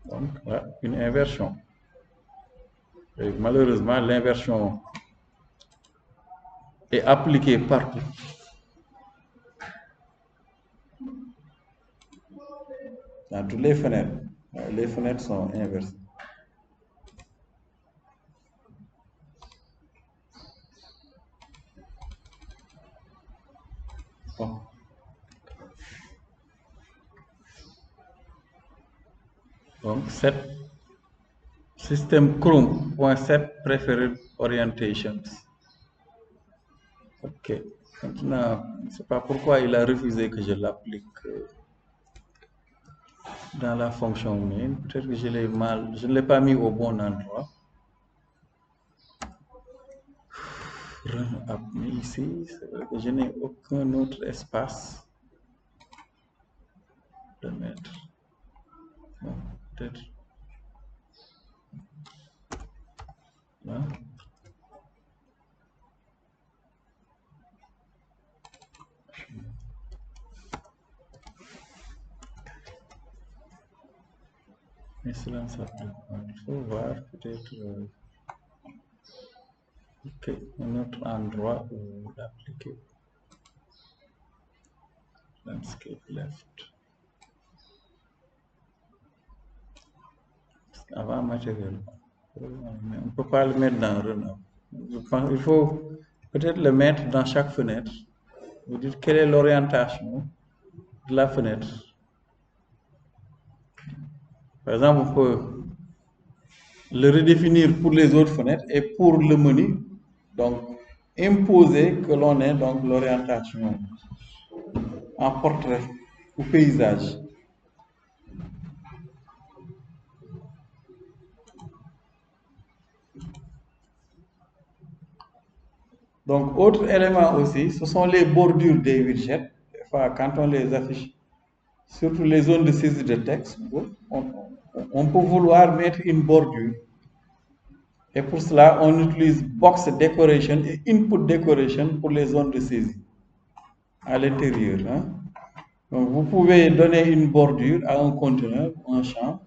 Donc, voilà, une inversion. Et malheureusement, l'inversion est appliquée partout. Dans toutes les fenêtres. Les fenêtres sont inversées. Bon. Donc, set system Chrome.set preferred orientations. Ok. Maintenant, je ne sais pas pourquoi il a refusé que je l'applique dans la fonction main. Peut-être que je ne l'ai pas mis au bon endroit. Run up, mais ici, c'est vrai que je n'ai aucun autre espace de mettre. Bon, peut-être là. Mais cela ne s'applique pas. Il faut voir peut-être un autre endroit où l'appliquer. Landscape left. Avant matériel. Mais on ne peut pas le mettre dans Run. Je pense qu'il faut peut-être le mettre dans chaque fenêtre. Vous dites quelle est l'orientation de la fenêtre. Par exemple, on peut le redéfinir pour les autres fenêtres et pour le menu. Donc, imposer que l'on ait donc l'orientation en portrait ou paysage. Donc, autre élément aussi, ce sont les bordures des widgets. Enfin, quand on les affiche, surtout les zones de saisie de texte, on peut vouloir mettre une bordure. Et pour cela, on utilise box decoration et input decoration pour les zones de saisie à l'intérieur. Hein. Donc, vous pouvez donner une bordure à un conteneur, un champ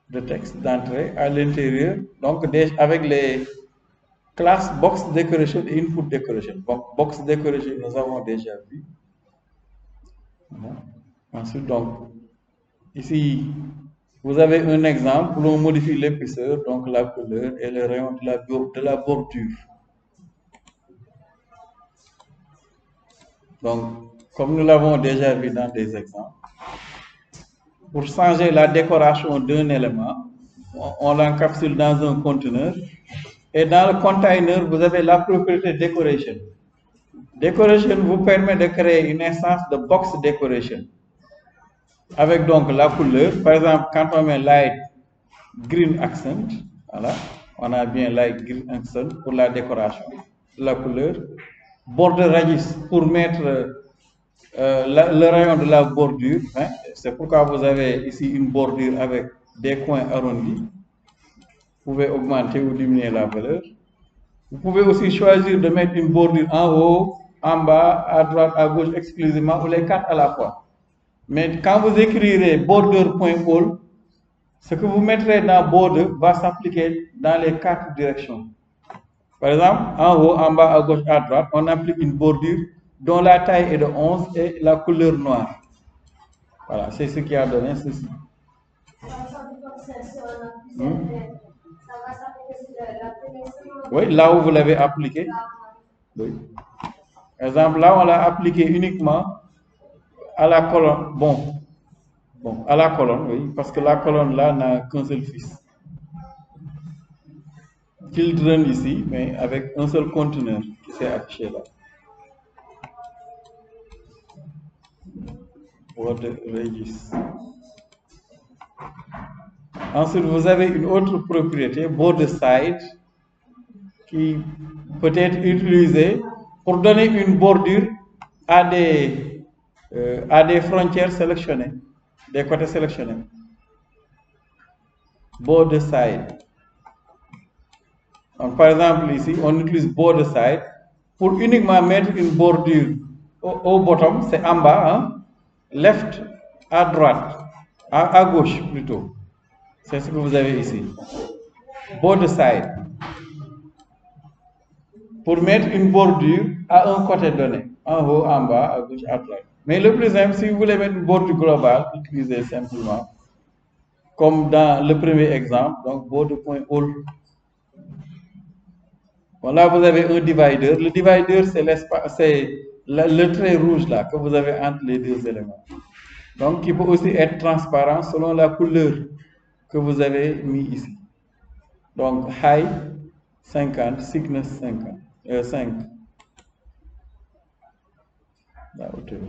de texte d'entrée à l'intérieur, donc avec les classes box decoration et input decoration. Box decoration, nous avons déjà vu. Bon. Ensuite, donc, ici, vous avez un exemple où on modifie l'épaisseur, donc la couleur et le rayon de la bordure. Donc, comme nous l'avons déjà vu dans des exemples, pour changer la décoration d'un élément, on l'encapsule dans un conteneur. Et dans le container, vous avez la propriété decoration. Decoration vous permet de créer une instance de box decoration. Avec donc la couleur, par exemple, quand on met light green accent, voilà, on a bien light green accent pour la décoration, la couleur. Border radius pour mettre le rayon de la bordure, hein, c'est pourquoi vous avez ici une bordure avec des coins arrondis. Vous pouvez augmenter ou diminuer la valeur. Vous pouvez aussi choisir de mettre une bordure en haut, en bas, à droite, à gauche exclusivement, ou les quatre à la fois. Mais quand vous écrirez border.all, ce que vous mettrez dans border va s'appliquer dans les quatre directions. Par exemple, en haut, en bas, à gauche, à droite, on applique une bordure dont la taille est de 11 et la couleur noire. Voilà, c'est ce qui a donné ceci. Oui, là où vous l'avez appliqué. Oui. Par exemple, là, on l'a appliqué uniquement à la colonne. Bon, à la colonne, oui, parce que la colonne là n'a qu'un seul fils. Children ici, mais avec un seul conteneur qui s'est affiché là. Border radius. Ensuite, vous avez une autre propriété, border side, qui peut être utilisée pour donner une bordure à des frontières sélectionnées, des côtés sélectionnés. Border side. Donc, par exemple, ici, on utilise border side pour uniquement mettre une bordure au bottom, c'est en bas, hein, left à droite, à gauche plutôt. C'est ce que vous avez ici. Border side. Pour mettre une bordure à un côté donné, en haut, en bas, à gauche, à droite. Mais le plus simple, si vous voulez mettre une bordure globale, utilisez simplement comme dans le premier exemple, donc border.all. Bon, là, vous avez un divider. Le divider, c'est l'espace, c'est le trait rouge là que vous avez entre les deux éléments. Donc, qui peut aussi être transparent selon la couleur que vous avez mis ici. Donc, height 50, thickness 50, 5, la hauteur.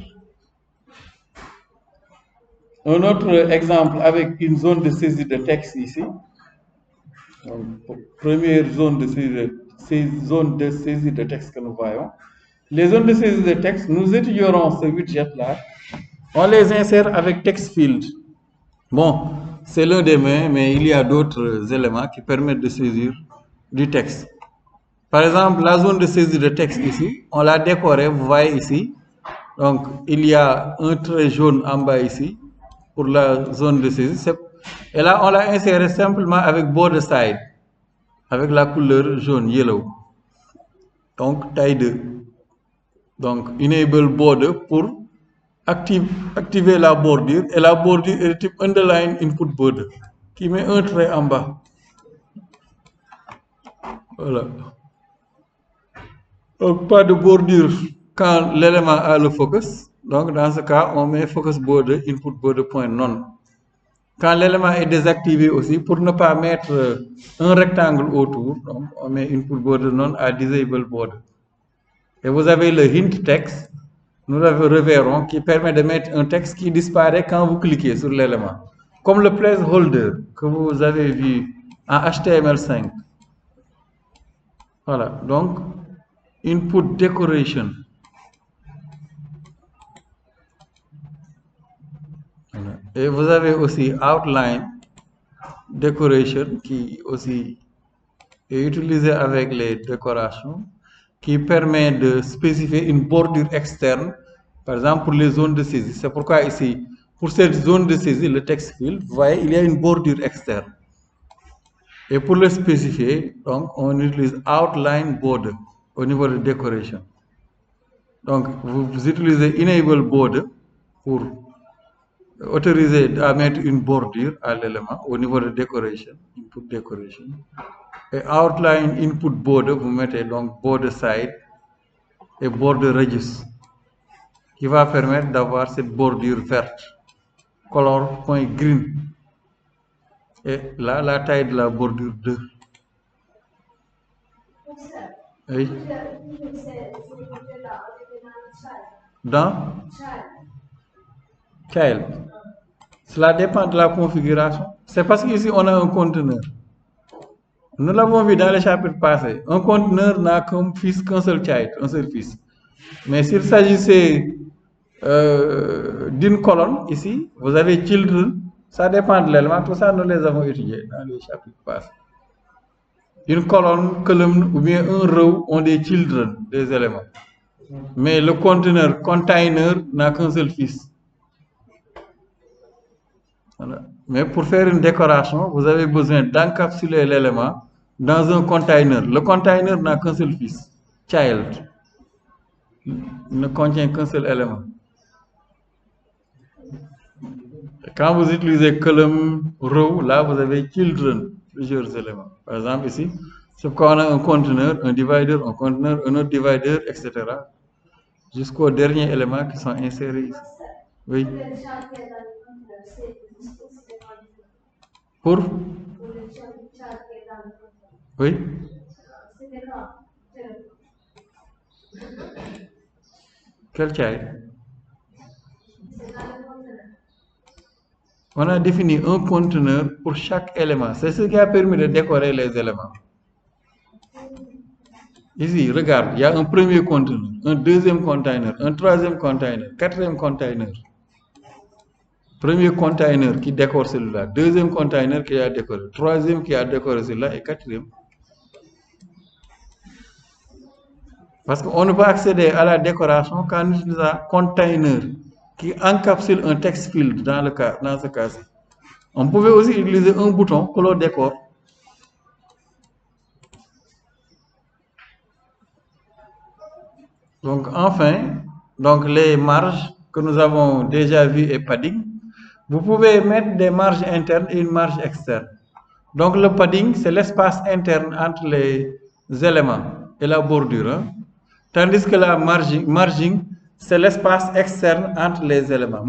Un autre exemple avec une zone de saisie de texte ici. Donc, première zone de saisie de texte que nous voyons. Les zones de saisie de texte, nous étudierons ce widget-là. On les insère avec text field. Bon, c'est l'un des mains, mais il y a d'autres éléments qui permettent de saisir du texte. Par exemple, la zone de saisie de texte ici, on l'a décorée, vous voyez ici. Donc, il y a un trait jaune en bas ici pour la zone de saisie. Et là, on l'a inséré simplement avec border side, avec la couleur jaune, yellow. Donc, taille 2. Donc, enable border pour activer la bordure. Et la bordure est de type underline input border, qui met un trait en bas. Voilà. Donc, pas de bordure quand l'élément a le focus. Donc, dans ce cas, on met focus border, input border point none. Quand l'élément est désactivé aussi, pour ne pas mettre un rectangle autour, donc on met input border none à disable border. Et vous avez le hint text, nous le reverrons, qui permet de mettre un texte qui disparaît quand vous cliquez sur l'élément. Comme le placeholder que vous avez vu en HTML5. Voilà, donc input decoration. Et vous avez aussi outline decoration qui aussi est utilisé avec les décorations, qui permet de spécifier une bordure externe, par exemple pour les zones de saisie. C'est pourquoi ici, pour cette zone de saisie, le text field, vous voyez, il y a une bordure externe. Et pour le spécifier, donc, on utilise outline border au niveau de decoration. Donc, vous utilisez enable border pour autoriser à mettre une bordure à l'élément au niveau de decoration, input decoration. Et outline input border, vous mettez donc border side et border radius, qui va permettre d'avoir cette bordure verte, color.green. Et là, la taille de la bordure 2. Oui. Dans child. Cela dépend de la configuration. C'est parce qu'ici, on a un conteneur. Nous l'avons vu dans les chapitres passés. Un conteneur n'a comme fils qu'un seul child, un seul fils. Mais s'il s'agissait d'une colonne, ici, vous avez children, ça dépend de l'élément. Tout ça, nous les avons étudiés dans les chapitres passés. Une colonne, column ou bien un row ont des children, des éléments. Mais le conteneur, container, n'a qu'un seul fils. Voilà. Mais pour faire une décoration, vous avez besoin d'encapsuler l'élément dans un container. Le container n'a qu'un seul fils, child. Il ne contient qu'un seul élément. Quand vous utilisez column, row, là, vous avez children, plusieurs éléments. Par exemple, ici, c'est pourquoi on a un conteneur, un divider, un conteneur, un autre divider, etc. Jusqu'aux derniers éléments qui sont insérés ici. Oui. Pour oui. Quel child? On a défini un conteneur pour chaque élément. C'est ce qui a permis de décorer les éléments. Ici, regarde, il y a un premier conteneur, un deuxième container, un troisième container, quatrième container. Premier container qui décore celui-là, deuxième container qui a décoré, troisième qui a décoré celui-là et quatrième. Parce qu'on ne peut accéder à la décoration qu'en utilisant un container qui encapsule un text field dans ce cas-ci. On pouvait aussi utiliser un bouton que l'on décore. Donc enfin, donc les marges que nous avons déjà vues et padding, vous pouvez mettre des marges internes et une marge externe. Donc le padding, c'est l'espace interne entre les éléments et la bordure. Hein? Tandis que la margin, c'est l'espace externe entre les éléments.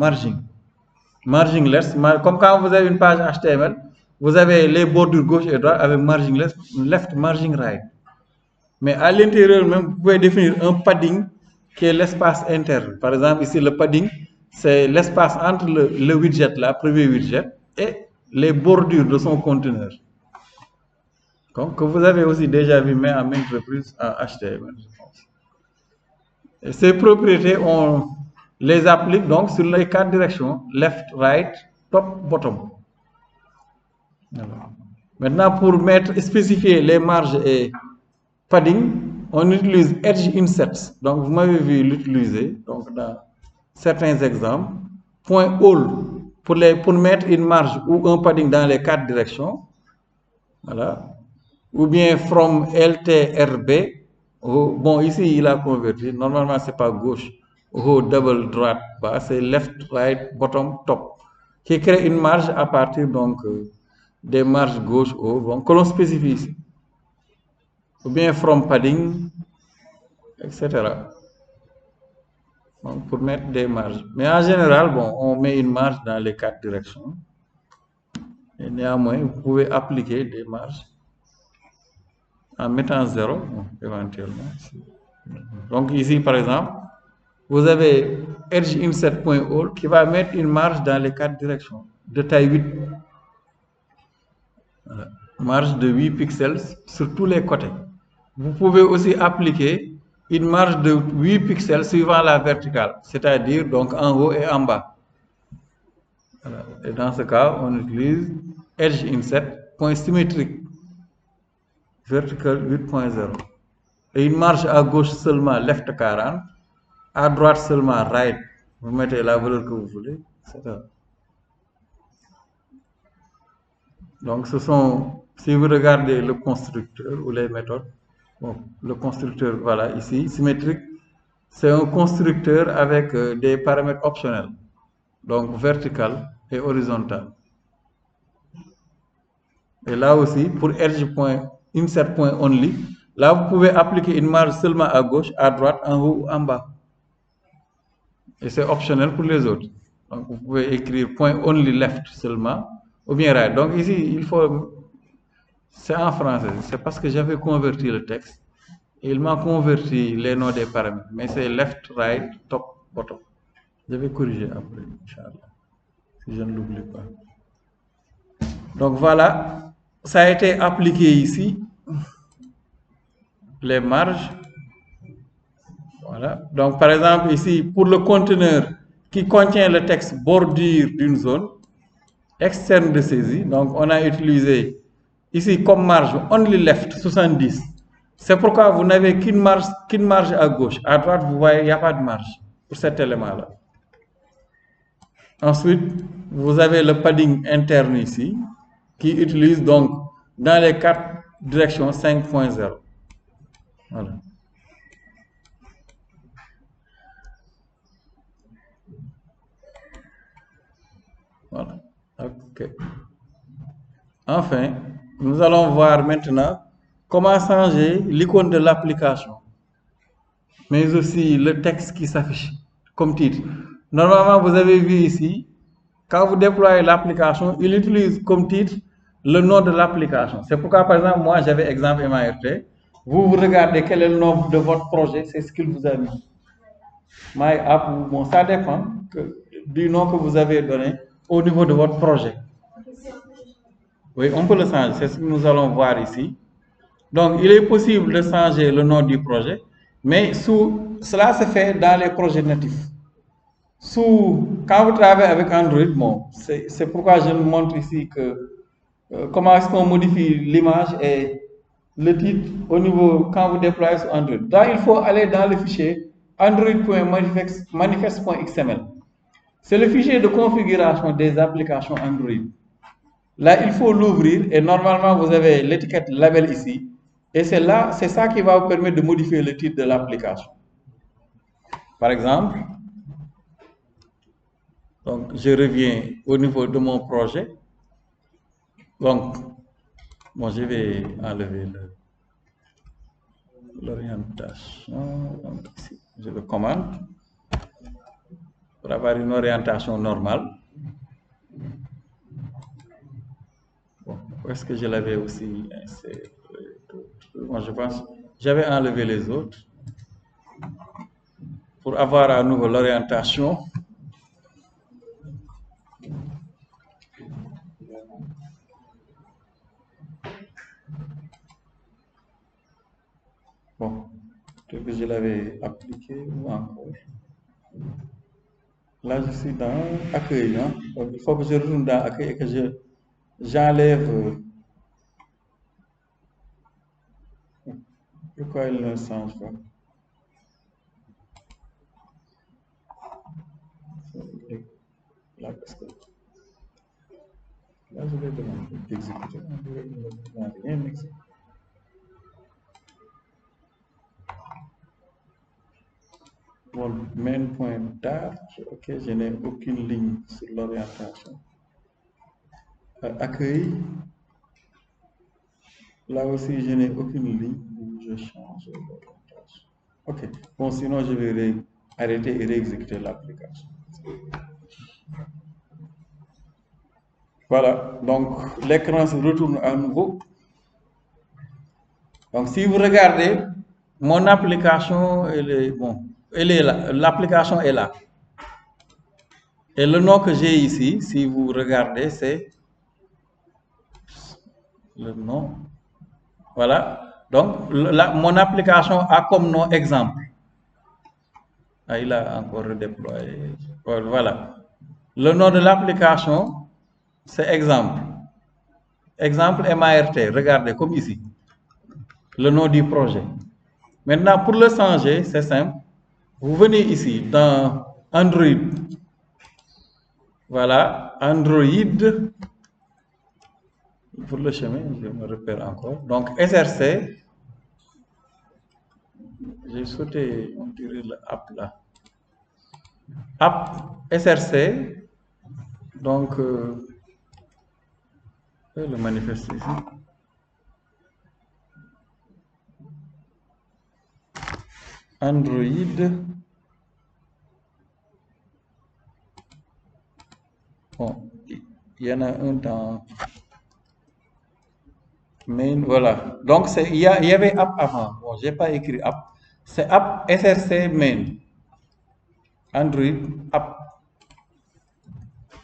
Marginless, comme quand vous avez une page HTML, vous avez les bordures gauche et droite avec marginless, left, margin right. Mais à l'intérieur même, vous pouvez définir un padding qui est l'espace interne. Par exemple, ici, le padding, c'est l'espace entre le widget, la premier widget, et les bordures de son conteneur. Donc, que vous avez aussi déjà vu mais à maintes reprises en HTML. Et ces propriétés, on les applique donc sur les 4 directions, left, right, top, bottom. Alors, maintenant, pour spécifier les marges et padding, on utilise edge insert. Donc, vous m'avez vu l'utiliser donc dans certains exemples. Point all pour mettre une marge ou un padding dans les 4 directions. Voilà. Ou bien from LTRB. Bon, ici, il a converti. Normalement, ce n'est pas gauche. Double droite, bas, c'est left, right, bottom, top. Qui crée une marge à partir donc des marges gauche, haut, bon, que l'on spécifie ici. Ou bien from padding, etc. Donc, pour mettre des marges. Mais en général, bon, on met une marge dans les 4 directions. Et néanmoins, vous pouvez appliquer des marges en mettant 0, bon, éventuellement. Donc ici, par exemple, vous avez edge insert.all qui va mettre une marge dans les 4 directions de taille 8. Voilà. Marge de 8 pixels sur tous les côtés. Vous pouvez aussi appliquer une marge de 8 pixels suivant la verticale, c'est-à-dire donc en haut et en bas. Voilà. Et dans ce cas, on utilise edge insert point symétrique vertical 8.0 et une marge à gauche seulement left 40, à droite seulement right. Vous mettez la valeur que vous voulez, etc. Donc ce sont, si vous regardez le constructeur ou les méthodes, bon, le constructeur, voilà, ici, symétrique, c'est un constructeur avec des paramètres optionnels, donc vertical et horizontal. Et là aussi, pour edge.insert.only, là vous pouvez appliquer une marge seulement à gauche, à droite, en haut ou en bas. Et c'est optionnel pour les autres. Donc vous pouvez écrire .only left seulement, ou bien right. Donc ici, il faut... C'est en français, c'est parce que j'avais converti le texte. Il m'a converti les noms des paramètres, mais c'est left, right, top, bottom. Je vais corriger après, Inch'Allah, si je ne l'oublie pas. Donc voilà, ça a été appliqué ici, les marges. Voilà. Donc par exemple ici, pour le conteneur qui contient le texte bordure d'une zone externe de saisie, donc on a utilisé ici comme marge only left 70. C'est pourquoi vous n'avez qu'une marge à gauche. À droite, vous voyez, il n'y a pas de marge pour cet élément-là. Ensuite, vous avez le padding interne ici, qui utilise donc dans les 4 directions 5.0. Voilà. Voilà. OK. Enfin, nous allons voir maintenant comment changer l'icône de l'application, mais aussi le texte qui s'affiche comme titre. Normalement, vous avez vu ici, quand vous déployez l'application, il utilise comme titre le nom de l'application. C'est pourquoi, par exemple, moi, j'avais exemple MyRT. Vous regardez quel est le nom de votre projet, c'est ce qu'il vous a mis. MyApp, bon, ça dépend du nom que vous avez donné au niveau de votre projet. Oui, on peut le changer, c'est ce que nous allons voir ici. Donc, il est possible de changer le nom du projet, mais cela se fait dans les projets natifs. Quand vous travaillez avec Android, bon, c'est pourquoi je vous montre ici que comment est-ce qu'on modifie l'image et le titre au niveau quand vous déployez sur Android. Là, il faut aller dans le fichier android.manifest.xml. C'est le fichier de configuration des applications Android. Là, il faut l'ouvrir et normalement, vous avez l'étiquette label ici. Et c'est ça qui va vous permettre de modifier le titre de l'application. Par exemple, Donc, je reviens au niveau de mon projet. Donc, bon, je vais enlever l'orientation. Donc, ici, je le commande pour avoir une orientation normale. Bon, est-ce que je l'avais aussi inséré? Bon, je pense j'avais enlevé les autres pour avoir à nouveau l'orientation. Bon, peut-être que je l'avais appliqué ou encore. Là, je suis dans accueil. Hein? Donc, il faut que je retourne dans accueil et que j'enlève. Pourquoi il ne change pas? Là, parce que là, je vais demander d'exécuter. On n'a rien exécuté. Mon main point dart, ok, je n'ai aucune ligne sur l'orientation. Accueil, là aussi, je n'ai aucune ligne où je change l'orientation. Ok, bon, sinon, je vais arrêter et réexécuter l'application. Voilà, donc l'écran se retourne à nouveau. Donc, si vous regardez, mon application, elle est, bon, elle est là, l'application est là. Et le nom que j'ai ici, si vous regardez, c'est le nom. Voilà. Donc, mon application a comme nom exemple. Ah, il a encore redéployé. Voilà. Le nom de l'application, c'est exemple. Exemple MART. Regardez, comme ici. Le nom du projet. Maintenant, pour le changer, c'est simple. Vous venez ici dans Android. Voilà, Android. Pour le chemin, je me repère encore. Donc, SRC. J'ai sauté, on dirait l'app là. App SRC. Donc, le manifeste ici. Android. Bon, il y en a un dans main, voilà. Donc, il y avait app avant. Bon, j'ai pas écrit app. C'est app SRC main. Android app.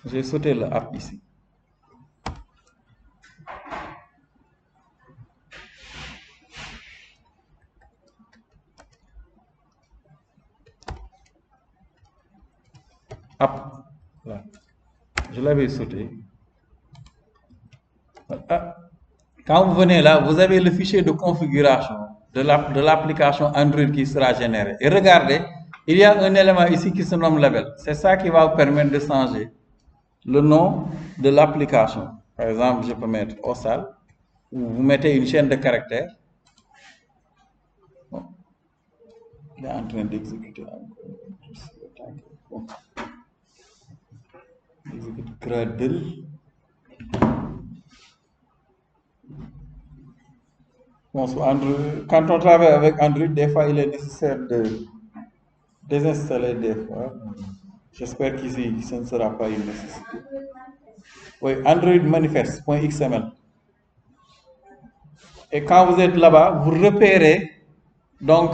J'ai sauté le app ici. App. Voilà. Je l'avais sauté. Voilà. Quand vous venez là, vous avez le fichier de configuration de l'application Android qui sera généré. Et regardez, il y a un élément ici qui se nomme label. C'est ça qui va vous permettre de changer le nom de l'application. Par exemple, je peux mettre OSAL, ou vous mettez une chaîne de caractères. Bon. Il est en train d'exécuter encore. Bon. Exécute Gradle. Bon, quand on travaille avec Android, des fois, il est nécessaire de désinstaller des fois. J'espère qu'ici, ce ne sera pas une nécessité. Oui, Android manifest.xml. Et quand vous êtes là-bas, vous repérez donc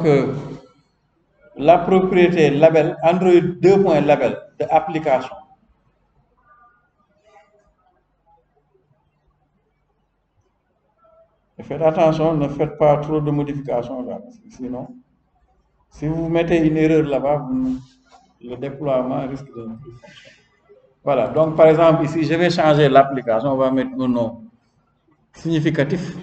la propriété label Android 2.label de application. Et faites attention, ne faites pas trop de modifications là, parce que sinon, si vous mettez une erreur là-bas, le déploiement risque de ne plus fonctionner. Voilà, donc par exemple, ici, je vais changer l'application, on va mettre un nom significatif.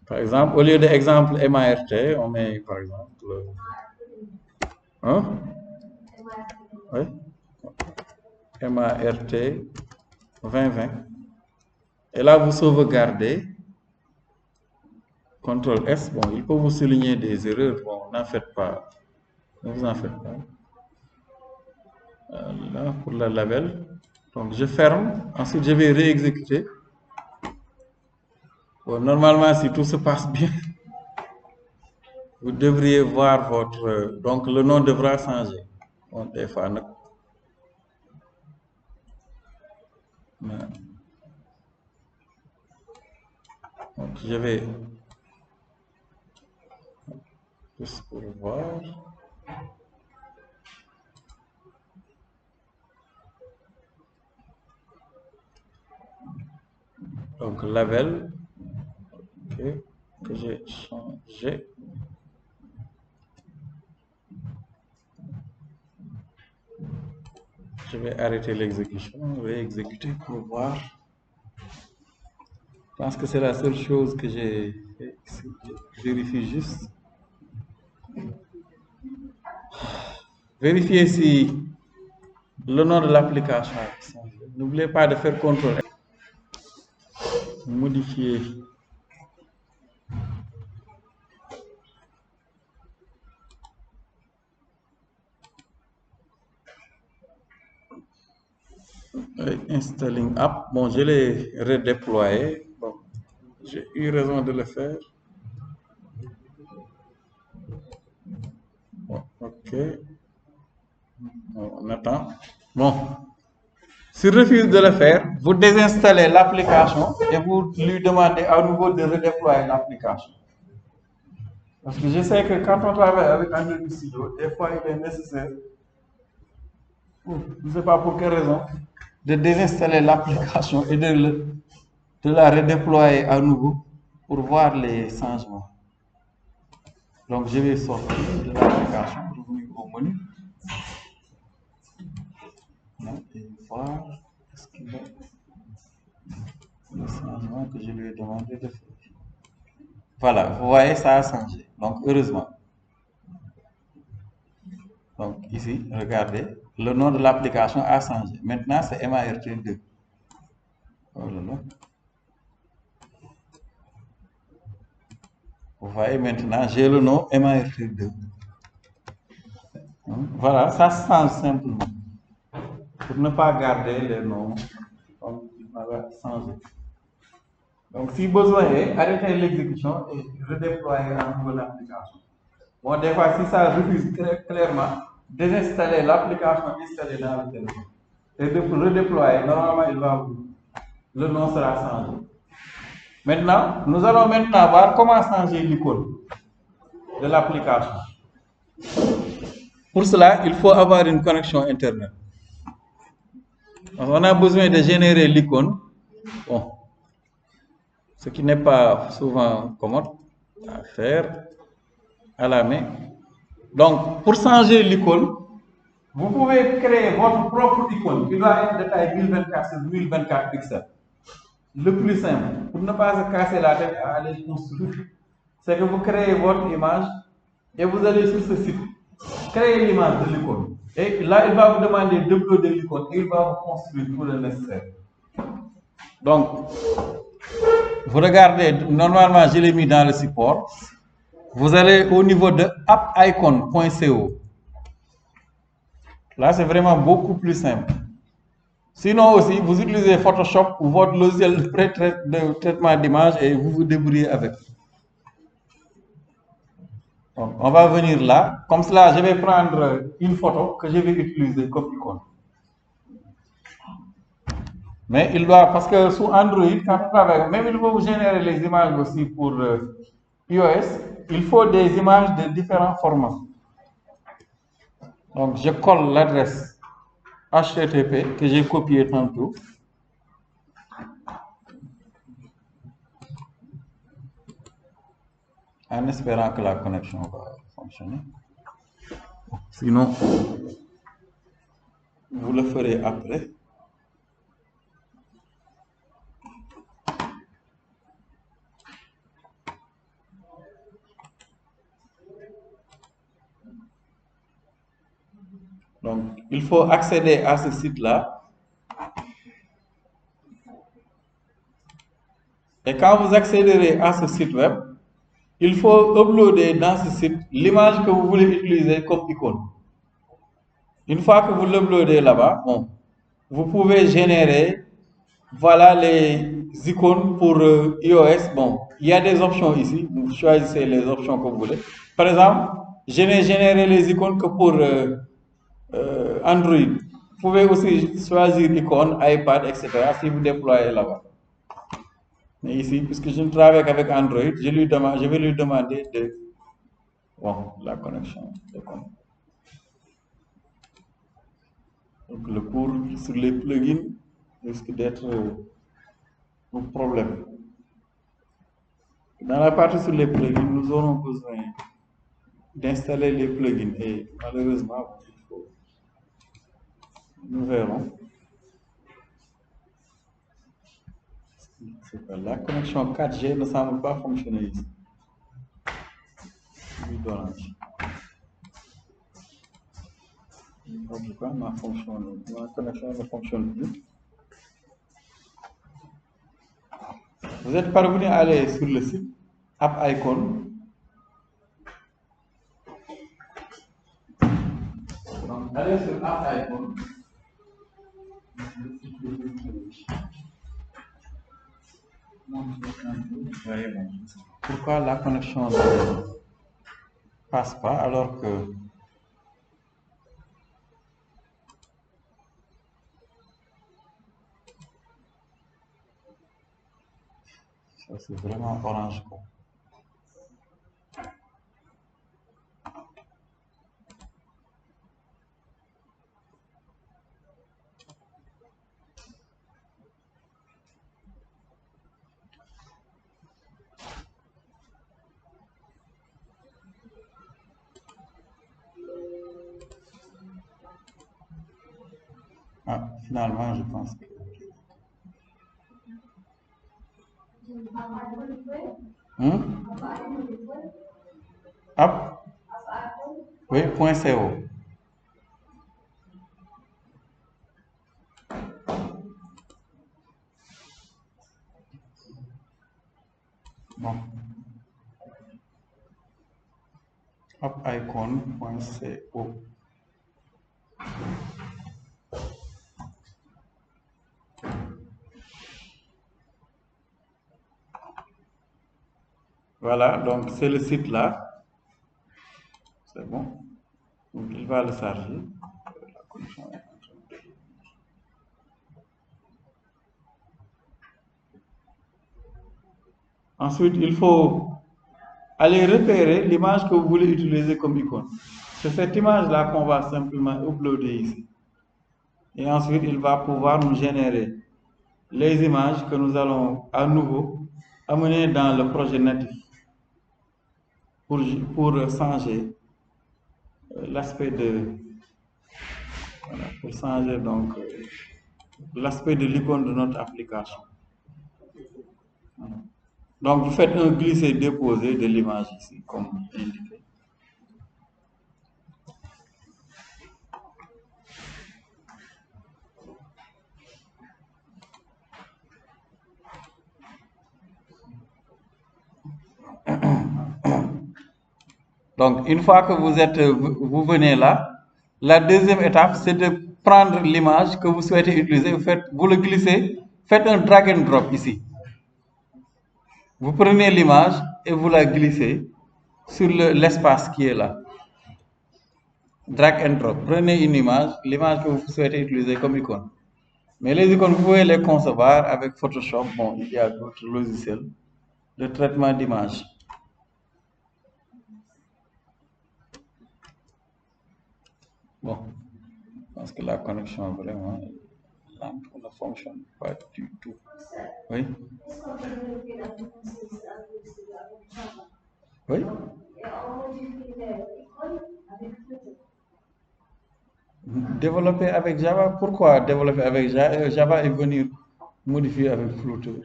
Par exemple, au lieu de exemple MART, on met par exemple. Hein? Oui. MART 2020. Et là, vous sauvegardez. CTRL S, bon, il peut vous souligner des erreurs, bon, n'en faites pas. Ne vous en faites pas. Là, pour le label. Donc, je ferme. Ensuite, je vais réexécuter. Bon, normalement, si tout se passe bien, vous devriez voir votre... donc, le nom devra changer. Bon, des fois, non. Donc, je vais juste pour voir. Donc, label, ok, que j'ai changé. Je vais arrêter l'exécution, réexécuter pour voir. Je pense que c'est la seule chose que j'ai fait ici. Je vérifie juste. Vérifiez si le nom de l'application a changé. N'oubliez pas de faire CTRL. Modifier. Installing app. Bon, je l'ai redéployé. Bon, j'ai eu raison de le faire. Bon, ok. On attend. Bon. S'il refuse de le faire, vous désinstallez l'application et vous lui demandez à nouveau de redéployer l'application. Parce que je sais que quand on travaille avec Android Studio, des fois il est nécessaire, je ne sais pas pour quelle raison, de désinstaller l'application et de la redéployer à nouveau pour voir les changements. Donc je vais sortir de l'application, revenir au menu et voir ce qu'il y a le changement que je lui ai demandé de faire. Voilà, vous voyez, ça a changé. Donc heureusement. Donc ici, regardez, le nom de l'application a changé. Maintenant, c'est MART2. Oh là là. Vous voyez maintenant, j'ai le nom MART2. Voilà, ça se change simplement. Pour ne pas garder les noms comme il m'avait changé. Donc, si besoin est, arrêtez l'exécution et redéployer à nouveau l'application. Bon, des fois, si ça refuse très clairement, désinstaller l'application installée dans le téléphone et de redéployer, normalement, le nom sera changé. Maintenant, nous allons maintenant voir comment changer l'icône de l'application. Pour cela, il faut avoir une connexion Internet. Donc, on a besoin de générer l'icône, bon, ce qui n'est pas souvent commode à faire à la main. Donc, pour changer l'icône, vous pouvez créer votre propre icône qui doit être de taille 1024 sur 1024 pixels. Le plus simple, pour ne pas se casser la tête à aller construire, c'est que vous créez votre image et vous allez sur ce site, créer l'image de l'icône. Et là, il va vous demander d'uploader l'icône et il va vous construire tout le nécessaire. Donc, vous regardez, normalement, je l'ai mis dans le support. Vous allez au niveau de appicon.co. Là, c'est vraiment beaucoup plus simple. Sinon aussi, vous utilisez Photoshop ou votre logiciel de traitement d'image et vous vous débrouillez avec. Donc, on va venir là. Comme cela, je vais prendre une photo que je vais utiliser comme icône. Mais il doit, parce que sous Android, quand on travaille, même il faut vous générer les images aussi pour iOS, il faut des images de différents formats. Donc, je colle l'adresse HTTP que j'ai copié tantôt. En espérant que la connexion va fonctionner. Sinon, vous le ferez après. Donc, il faut accéder à ce site-là. Et quand vous accéderez à ce site web, il faut uploader dans ce site l'image que vous voulez utiliser comme icône. Une fois que vous l'uploadez là-bas, bon, vous pouvez générer, voilà les icônes pour iOS. Bon, il y a des options ici, vous choisissez les options que vous voulez. Par exemple, je n'ai généré les icônes que pour Android. Vous pouvez aussi choisir icône, iPad, etc. si vous déployez là-bas. Mais ici, puisque je ne travaille qu'avec Android, je vais lui demander de bon, la connexion. Donc le cours sur les plugins risque d'être un problème. Dans la partie sur les plugins, nous aurons besoin d'installer les plugins et malheureusement, nous verrons. La connexion 4G ne semble pas fonctionner ici. Pourquoi ma connexion ne fonctionne plus? Vous êtes parvenu à aller sur le site App Icon. Donc, allez sur App Icon. Pourquoi la connexion ne passe pas alors que ça c'est vraiment orange quoi. Ah, finalement, je pense que. App? Oui, .co. Bon. Appicon.co. Voilà, donc c'est le site là. C'est bon. Donc il va le charger. Ensuite, il faut aller repérer l'image que vous voulez utiliser comme icône. C'est cette image-là qu'on va simplement uploader ici. Et ensuite, il va pouvoir nous générer les images que nous allons à nouveau amener dans le projet natif pour changer l'aspect de voilà, pour changer donc l'aspect de l'icône de notre application. Voilà. Donc vous faites un glisser-déposer de l'image ici comme indiqué. Donc, une fois que vous venez là, la deuxième étape, c'est de prendre l'image que vous souhaitez utiliser, vous le glissez, faites un drag and drop ici. Vous prenez l'image et vous la glissez sur l'espace qui est là. Drag and drop. Prenez une image, l'image que vous souhaitez utiliser comme icône. Mais les icônes, vous pouvez les concevoir avec Photoshop. Bon, il y a d'autres logiciels de traitement d'image. Bon, je pense que la connexion vraiment ne fonctionne pas du tout. Oui? Oui? Développer avec Java, pourquoi développer avec Java? Java est venu modifier avec Flutter.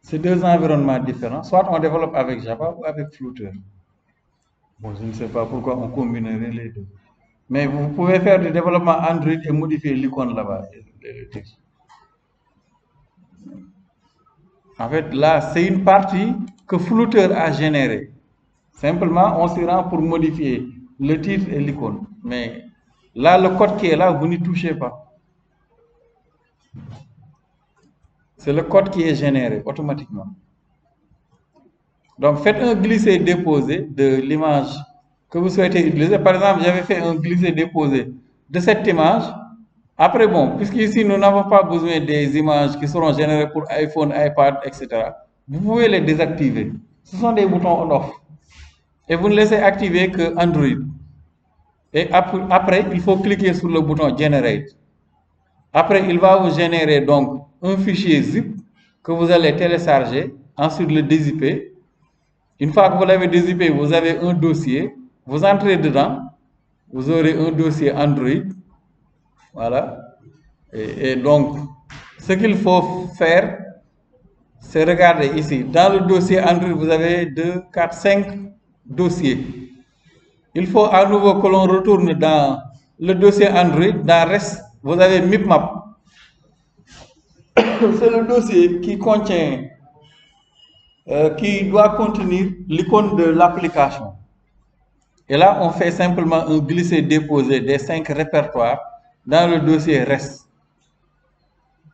C'est deux environnements différents. Soit on développe avec Java ou avec Flutter. Bon, je ne sais pas pourquoi on combinerait les deux. Mais vous pouvez faire du développement Android et modifier l'icône là-bas, le texte. En fait, là, c'est une partie que flouteur a généré. Simplement, on s'y rend pour modifier le titre et l'icône. Mais là, le code qui est là, vous n'y touchez pas. C'est le code qui est généré automatiquement. Donc, faites un glisser-déposer de l'image que vous souhaitez utiliser. Par exemple, j'avais fait un glisser-déposer de cette image. Après, bon, puisqu'ici, nous n'avons pas besoin des images qui seront générées pour iPhone, iPad, etc. Vous pouvez les désactiver. Ce sont des boutons on-off. Et vous ne laissez activer que Android. Et après, il faut cliquer sur le bouton Generate. Après, il va vous générer donc un fichier zip que vous allez télécharger, ensuite le dézipper. Une fois que vous l'avez dézippé, vous avez un dossier, vous entrez dedans, vous aurez un dossier Android. Voilà. Et donc, ce qu'il faut faire, c'est regarder ici. Dans le dossier Android, vous avez 2, 4, 5 dossiers. Il faut à nouveau que l'on retourne dans le dossier Android. Dans REST, vous avez MIPMAP. C'est le dossier qui contient, qui doit contenir l'icône de l'application. Et là, on fait simplement un glisser-déposer des 5 répertoires dans le dossier REST.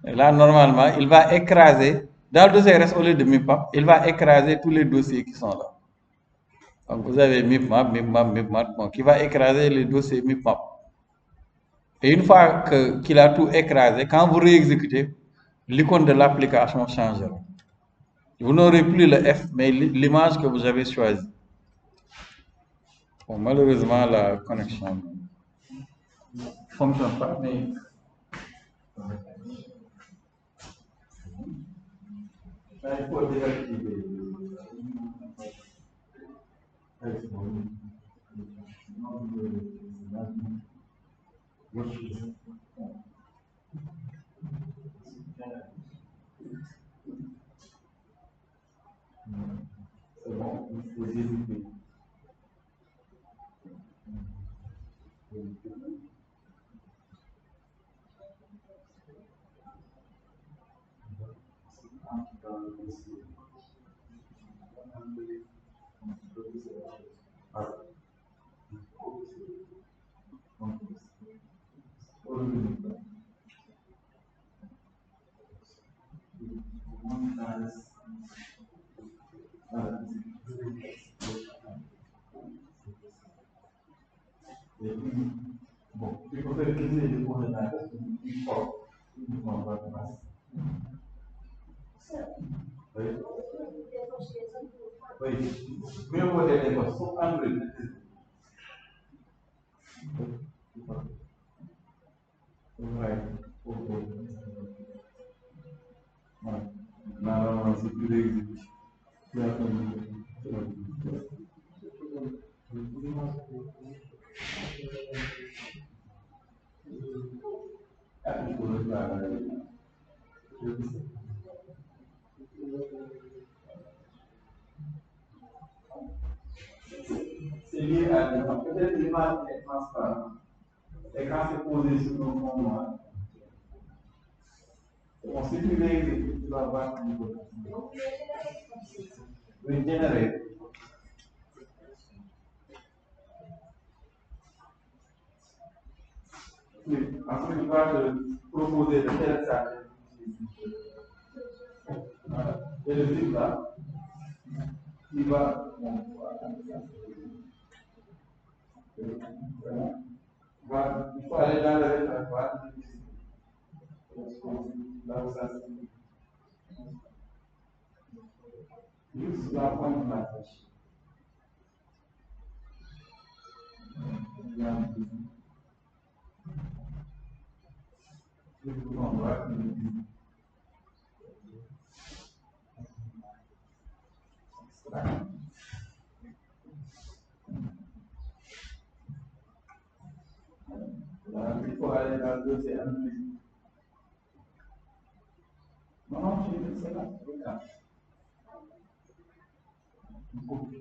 Et là, normalement, il va écraser, dans le dossier REST au lieu de MIPMAP, il va écraser tous les dossiers qui sont là. Donc, vous avez MIPMAP, bon, qui va écraser les dossiers MIPMAP. Et une fois qu'il a tout écrasé, quand vous réexécutez, l'icône de l'application changera. Vous n'aurez plus le F, mais l'image que vous avez choisie. Bon, malheureusement, la connexion ne fonctionne pas, mais là, il faut désactiver. C'est bon, il faut désactiver. Bon, il faut faire glisser les points de la reste une fois. Oui, mais on va dire que sauf Android. Ouais, non, c'est plus l'exécution. C'est lié à l'image. Peut-être l'image est transparente. Et quand c'est posé sur le fond noir, on sait plus l'exécuter, tu vas voir ce niveau. Oui, générer. Oui, ensuite il va te proposer de télécharger. Voilà. Et le zip là, il va. Voilà. Il faut aller dans le répertoire. Là où ça se. Juste la pointe de la tâche. Le bouton droit. Il faut aller dans le dossier Android. Non, c'est là. C'est copié.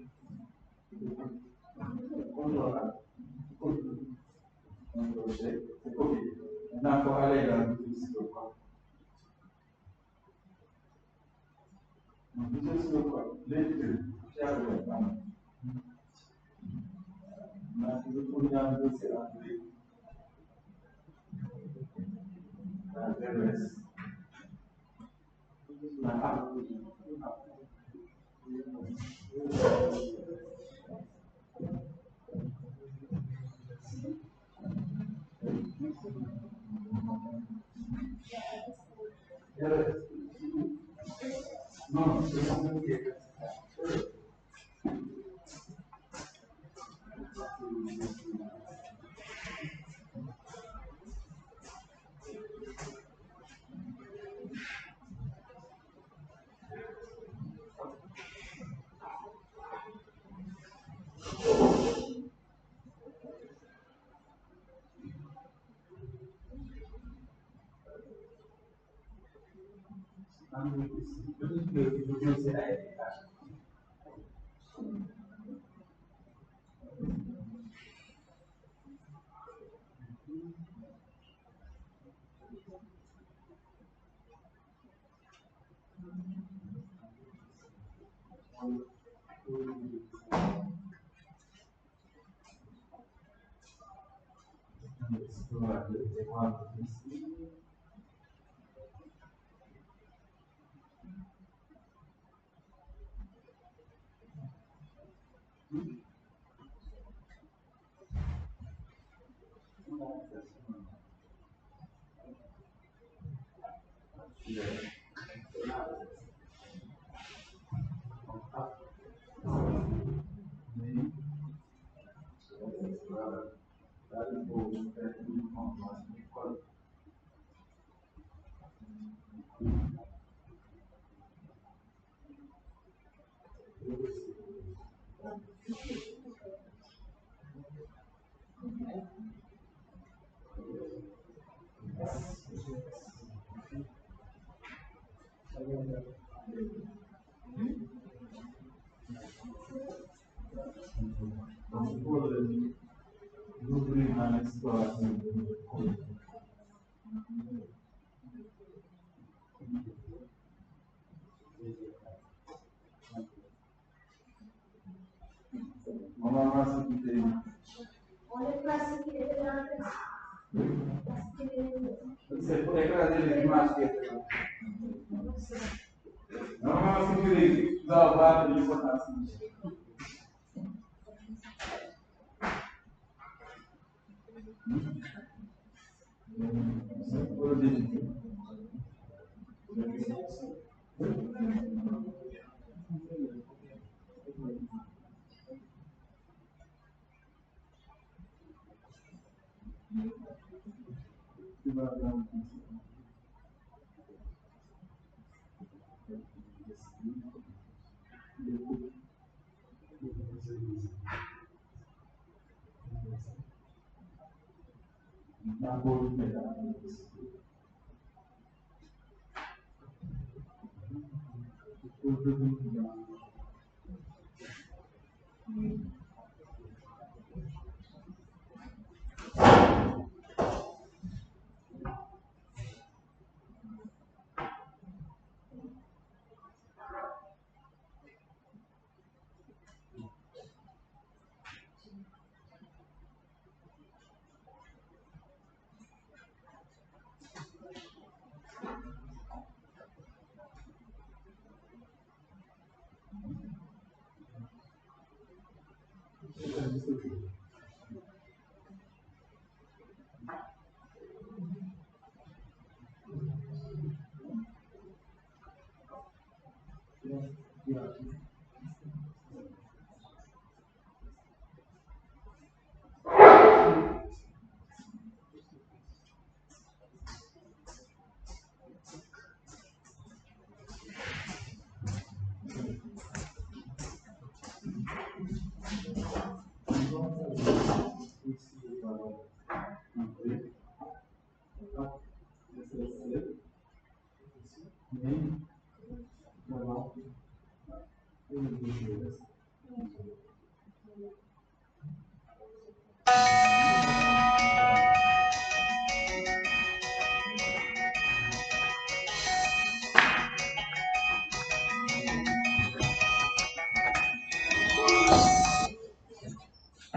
Maintenant, il faut aller dans le dossier.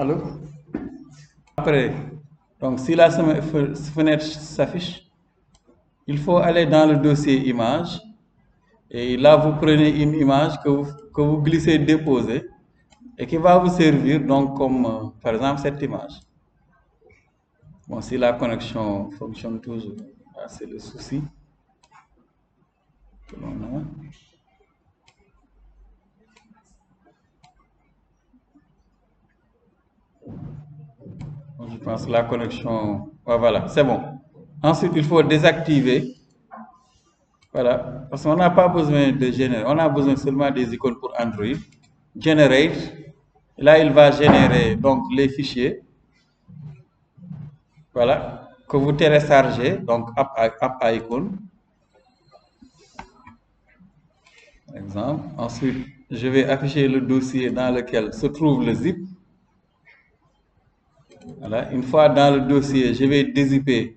Allô? Après, donc si la fenêtre s'affiche, il faut aller dans le dossier image et là vous prenez une image que vous glissez déposer et qui va vous servir donc comme par exemple cette image. Bon, si la connexion fonctionne toujours, c'est le souci que l'on a. Je pense que la connexion, voilà, c'est bon. Ensuite, il faut désactiver. Voilà, parce qu'on n'a pas besoin de générer, on a besoin seulement des icônes pour Android. Generate, là il va générer donc les fichiers, voilà, que vous téléchargez, donc app icon, par exemple. Ensuite, je vais afficher le dossier dans lequel se trouve le zip. Voilà, une fois dans le dossier, je vais dézipper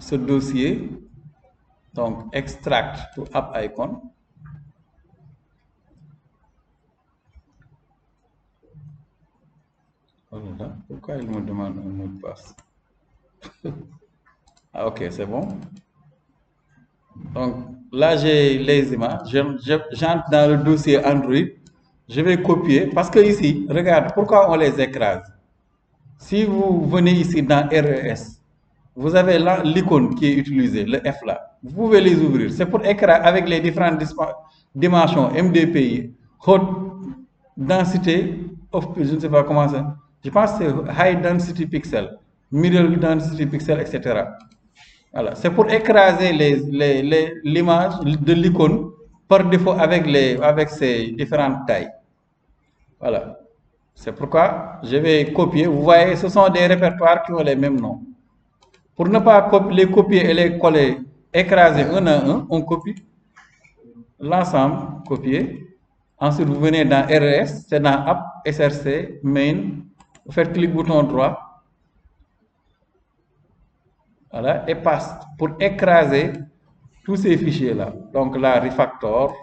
ce dossier, donc extract to app icon. Voilà. Pourquoi il me demande un mot de passe? Ah, ok, c'est bon. Donc là, j'ai les images. J'entre dans le dossier Android. Je vais copier parce que ici, regarde, pourquoi on les écrase? Si vous venez ici dans RES, vous avez l'icône qui est utilisée, le F là. Vous pouvez les ouvrir. C'est pour écraser avec les différentes dimensions MDPI, haute densité je ne sais pas comment ça. Je pense que c'est high density pixel, middle density pixel, etc. Voilà. C'est pour écraser l'image de l'icône par défaut avec ses différentes tailles. Voilà. C'est pourquoi je vais copier. Vous voyez, ce sont des répertoires qui ont les mêmes noms. Pour ne pas les copier et les coller, écraser un à un, on copie l'ensemble, copier. Ensuite, vous venez dans RS, c'est dans App, SRC, Main. Vous faites clic bouton droit. Voilà, et paste pour écraser tous ces fichiers-là. Donc là, refactor.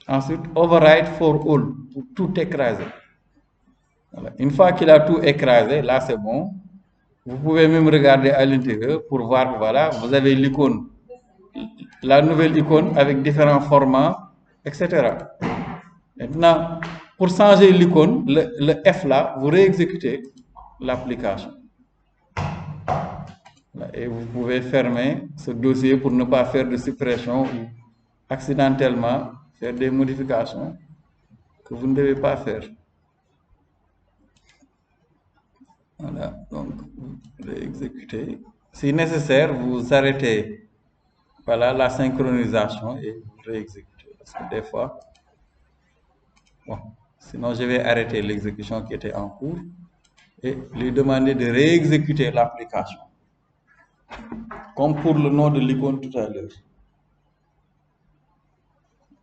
Ensuite, override for all, pour tout écraser. Voilà. Une fois qu'il a tout écrasé, là c'est bon. Vous pouvez même regarder à l'intérieur pour voir, voilà, vous avez l'icône, la nouvelle icône avec différents formats, etc. Maintenant, pour changer l'icône, le F là, vous réexécutez l'application. Et vous pouvez fermer ce dossier pour ne pas faire de suppression ou accidentellement faire des modifications que vous ne devez pas faire. Voilà, donc vous réexécutez. Si nécessaire, vous arrêtez, voilà, la synchronisation et vous réexécutez. Parce que des fois, bon, sinon je vais arrêter l'exécution qui était en cours et lui demander de réexécuter l'application. Comme pour le nom de l'icône tout à l'heure.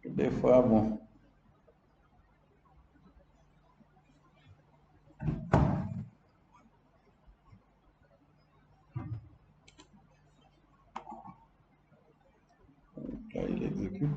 Des fois, bon. Là, il exécute.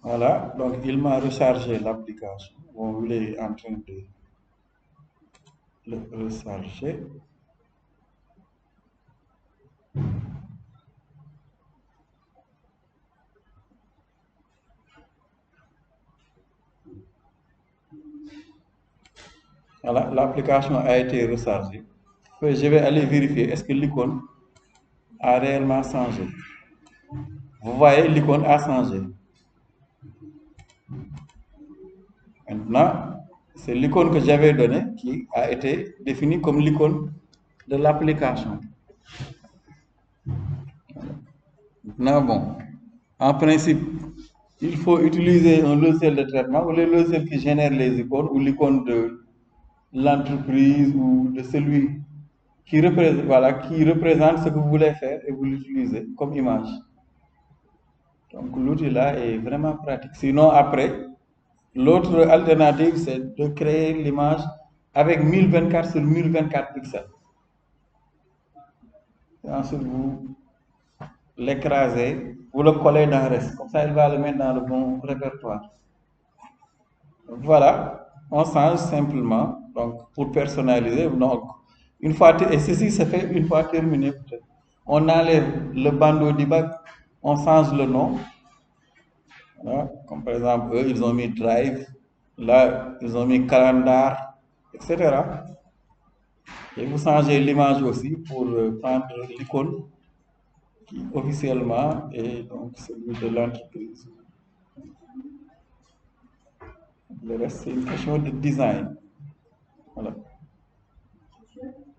Voilà, donc il m'a rechargé l'application. Bon, il est en train de le recharger. Voilà, l'application a été rechargée. Je vais aller vérifier est-ce que l'icône a réellement changé. Vous voyez, l'icône a changé. Maintenant, c'est l'icône que j'avais donnée qui a été définie comme l'icône de l'application. Maintenant, bon, en principe, il faut utiliser un logiciel de traitement ou le logiciel qui génère les icônes ou l'icône de l'entreprise ou de celui qui représente, voilà, qui représente ce que vous voulez faire et vous l'utilisez comme image. Donc l'outil là est vraiment pratique. Sinon après, L'autre alternative, c'est de créer l'image avec 1024 sur 1024 pixels. Et ensuite, vous l'écrasez, vous le collez dans le reste. Comme ça, il va le mettre dans le bon répertoire. Voilà, on change simplement donc, pour personnaliser. Donc, une fois, et ceci se fait une fois terminé. On enlève le bandeau debug, on change le nom. Voilà. Comme par exemple, eux, ils ont mis Drive, là, ils ont mis Calendar, etc. Et vous changez l'image aussi pour prendre l'icône qui officiellement est donc celui de l'entreprise. Le reste, c'est une question de design. Voilà.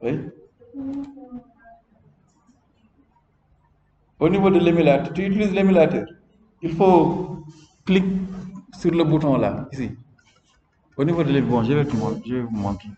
Oui. Au niveau de l'émulateur, tu utilises l'émulateur. Il faut cliquer sur le bouton là, ici. Au niveau de l'émulateur, bon, je vais vous montrer.